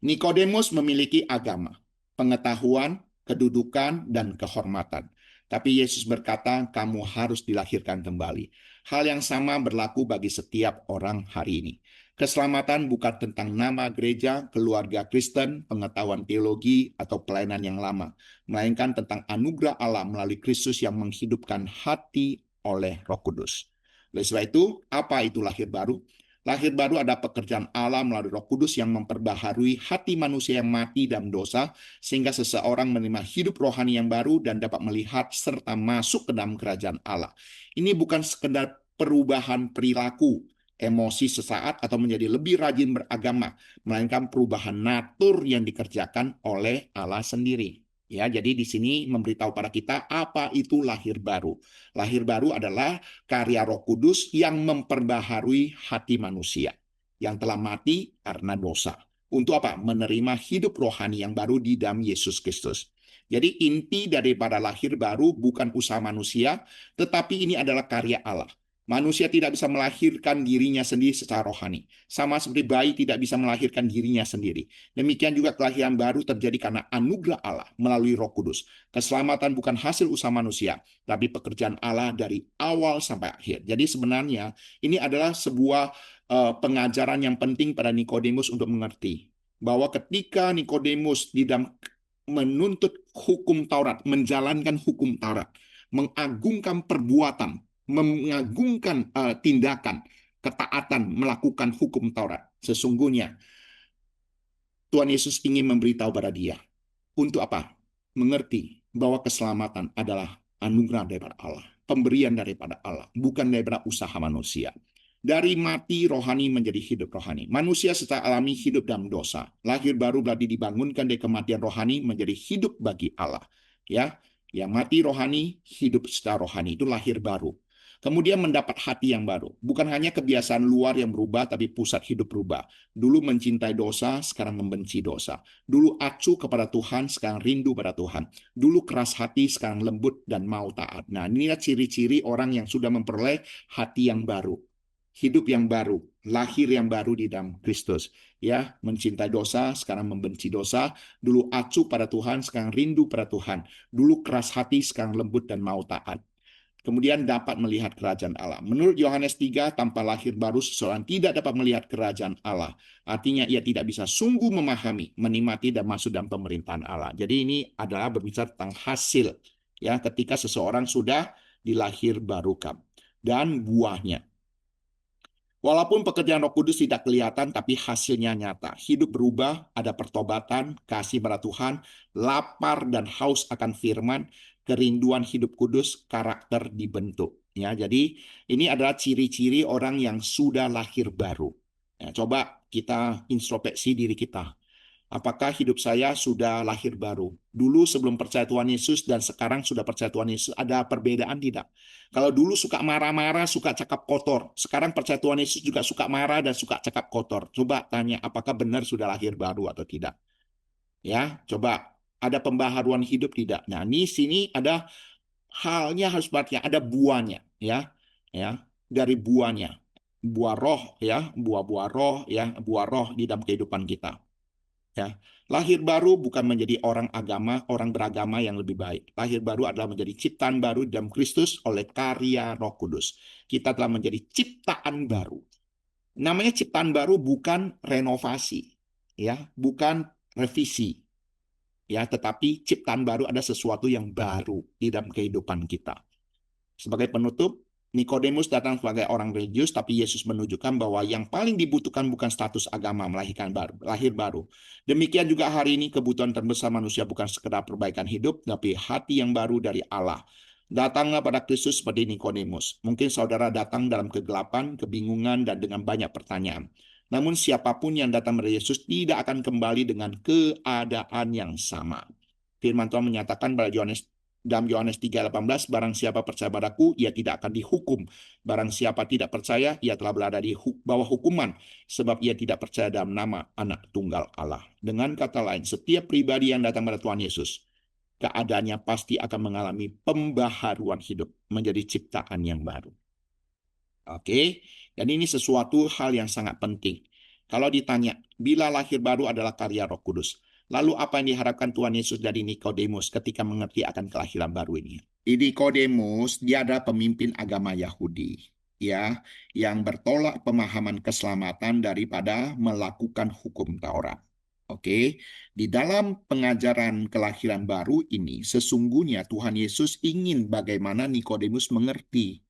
Nikodemus memiliki agama, pengetahuan, kedudukan, dan kehormatan. Tapi Yesus berkata, kamu harus dilahirkan kembali. Hal yang sama berlaku bagi setiap orang hari ini. Keselamatan bukan tentang nama gereja, keluarga Kristen, pengetahuan teologi, atau pelayanan yang lama, melainkan tentang anugerah Allah melalui Kristus yang menghidupkan hati oleh Roh Kudus. Oleh sebab itu, apa itu lahir baru? Lahir baru ada pekerjaan Allah melalui Roh Kudus yang memperbaharui hati manusia yang mati dalam dosa, sehingga seseorang menerima hidup rohani yang baru dan dapat melihat serta masuk ke dalam kerajaan Allah. Ini bukan sekedar perubahan perilaku, emosi sesaat, atau menjadi lebih rajin beragama, melainkan perubahan natur yang dikerjakan oleh Allah sendiri. Ya, jadi di sini memberitahu pada kita apa itu lahir baru. Lahir baru adalah karya Roh Kudus yang memperbaharui hati manusia yang telah mati karena dosa. Untuk apa? Menerima hidup rohani yang baru di dalam Yesus Kristus. Jadi inti daripada lahir baru bukan usaha manusia, tetapi ini adalah karya Allah. Manusia tidak bisa melahirkan dirinya sendiri secara rohani. Sama seperti bayi tidak bisa melahirkan dirinya sendiri. Demikian juga kelahiran baru terjadi karena anugerah Allah melalui Roh Kudus. Keselamatan bukan hasil usaha manusia, tapi pekerjaan Allah dari awal sampai akhir. Jadi sebenarnya ini adalah sebuah pengajaran yang penting pada Nikodemus untuk mengerti bahwa ketika Nikodemus di dalam menuntut hukum Taurat, menjalankan hukum Taurat, mengagungkan perbuatan, mengagungkan tindakan, ketaatan, melakukan hukum Taurat. Sesungguhnya Tuhan Yesus ingin memberitahu pada dia. Untuk apa? Mengerti bahwa keselamatan adalah anugerah daripada Allah. Pemberian daripada Allah. Bukan daripada usaha manusia. Dari mati rohani menjadi hidup rohani. Manusia secara alami hidup dalam dosa. Lahir baru berarti dibangunkan dari kematian rohani menjadi hidup bagi Allah. Ya, yang mati rohani, hidup secara rohani. Itu lahir baru. Kemudian mendapat hati yang baru. Bukan hanya kebiasaan luar yang berubah, tapi pusat hidup berubah. Dulu mencintai dosa, sekarang membenci dosa. Dulu acuh kepada Tuhan, sekarang rindu pada Tuhan. Dulu keras hati, sekarang lembut dan mau taat. Nah, inilah ciri-ciri orang yang sudah memperoleh hati yang baru. Hidup yang baru, lahir yang baru di dalam Kristus. Ya, mencintai dosa, sekarang membenci dosa. Dulu acuh pada Tuhan, sekarang rindu pada Tuhan. Dulu keras hati, sekarang lembut dan mau taat. Kemudian dapat melihat kerajaan Allah. Menurut Yohanes 3, tanpa lahir baru seseorang tidak dapat melihat kerajaan Allah. Artinya ia tidak bisa sungguh memahami, menikmati, dan masuk dalam pemerintahan Allah. Jadi ini adalah berbicara tentang hasil. Ya, ketika seseorang sudah dilahir barukan. Dan buahnya. Walaupun pekerjaan Roh Kudus tidak kelihatan, tapi hasilnya nyata. Hidup berubah, ada pertobatan, kasih pada Tuhan, lapar dan haus akan firman, kerinduan hidup kudus, karakter dibentuk. Ya, jadi ini adalah ciri-ciri orang yang sudah lahir baru. Ya, coba kita introspeksi diri kita. Apakah hidup saya sudah lahir baru? Dulu sebelum percaya Tuhan Yesus dan sekarang sudah percaya Tuhan Yesus, ada perbedaan tidak? Kalau dulu suka marah-marah, suka cakap kotor. Sekarang percaya Tuhan Yesus juga suka marah dan suka cakap kotor. Coba tanya, apakah benar sudah lahir baru atau tidak? Ya, coba ada pembaharuan hidup tidak? Nah, di sini ada halnya harus perhatikan, ada buahnya, ya, ya, dari buahnya, buah roh, ya, buah-buah roh, ya, buah roh di dalam kehidupan kita. Ya, lahir baru bukan menjadi orang agama, orang beragama yang lebih baik. Lahir baru adalah menjadi ciptaan baru dalam Kristus oleh karya Roh Kudus. Kita telah menjadi ciptaan baru. Namanya ciptaan baru bukan renovasi, ya, bukan revisi, ya, tetapi ciptaan baru ada sesuatu yang baru di dalam kehidupan kita. Sebagai penutup, Nikodemus datang sebagai orang religius, tapi Yesus menunjukkan bahwa yang paling dibutuhkan bukan status agama melahirkan baru, lahir baru. Demikian juga hari ini kebutuhan terbesar manusia bukan sekedar perbaikan hidup, tapi hati yang baru dari Allah. Datanglah pada Kristus seperti Nikodemus. Mungkin saudara datang dalam kegelapan, kebingungan, dan dengan banyak pertanyaan. Namun siapapun yang datang kepada Yesus tidak akan kembali dengan keadaan yang sama. Firman Tuhan menyatakan pada dalam Yohanes 3:18, barang siapa percaya padaku, ia tidak akan dihukum. Barang siapa tidak percaya, ia telah berada di bawah hukuman, sebab ia tidak percaya dalam nama Anak Tunggal Allah. Dengan kata lain, setiap pribadi yang datang pada Tuhan Yesus, keadaannya pasti akan mengalami pembaharuan hidup, menjadi ciptaan yang baru. Oke, dan ini sesuatu hal yang sangat penting. Kalau ditanya, bila lahir baru adalah karya Roh Kudus, lalu apa yang diharapkan Tuhan Yesus dari Nikodemus ketika mengerti akan kelahiran baru ini? Nikodemus, dia adalah pemimpin agama Yahudi, ya, yang bertolak pemahaman keselamatan daripada melakukan hukum Taurat. Oke, di dalam pengajaran kelahiran baru ini, sesungguhnya Tuhan Yesus ingin bagaimana Nikodemus mengerti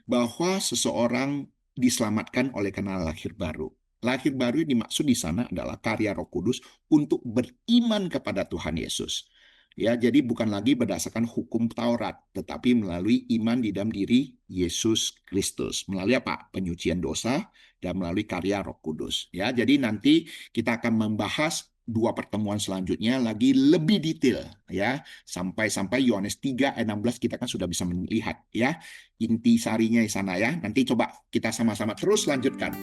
bahwa seseorang diselamatkan oleh karena lahir baru. Lahir baru yang dimaksud di sana adalah karya Roh Kudus untuk beriman kepada Tuhan Yesus. Ya, jadi bukan lagi berdasarkan hukum Taurat, tetapi melalui iman di dalam diri Yesus Kristus. Melalui apa? Penyucian dosa dan melalui karya Roh Kudus. Ya, jadi nanti kita akan membahas dua pertemuan selanjutnya lagi lebih detail ya, sampai Yohanes 3 ayat 16 kita kan sudah bisa melihat ya inti sarinya di sana ya. Nanti coba kita sama-sama terus lanjutkan.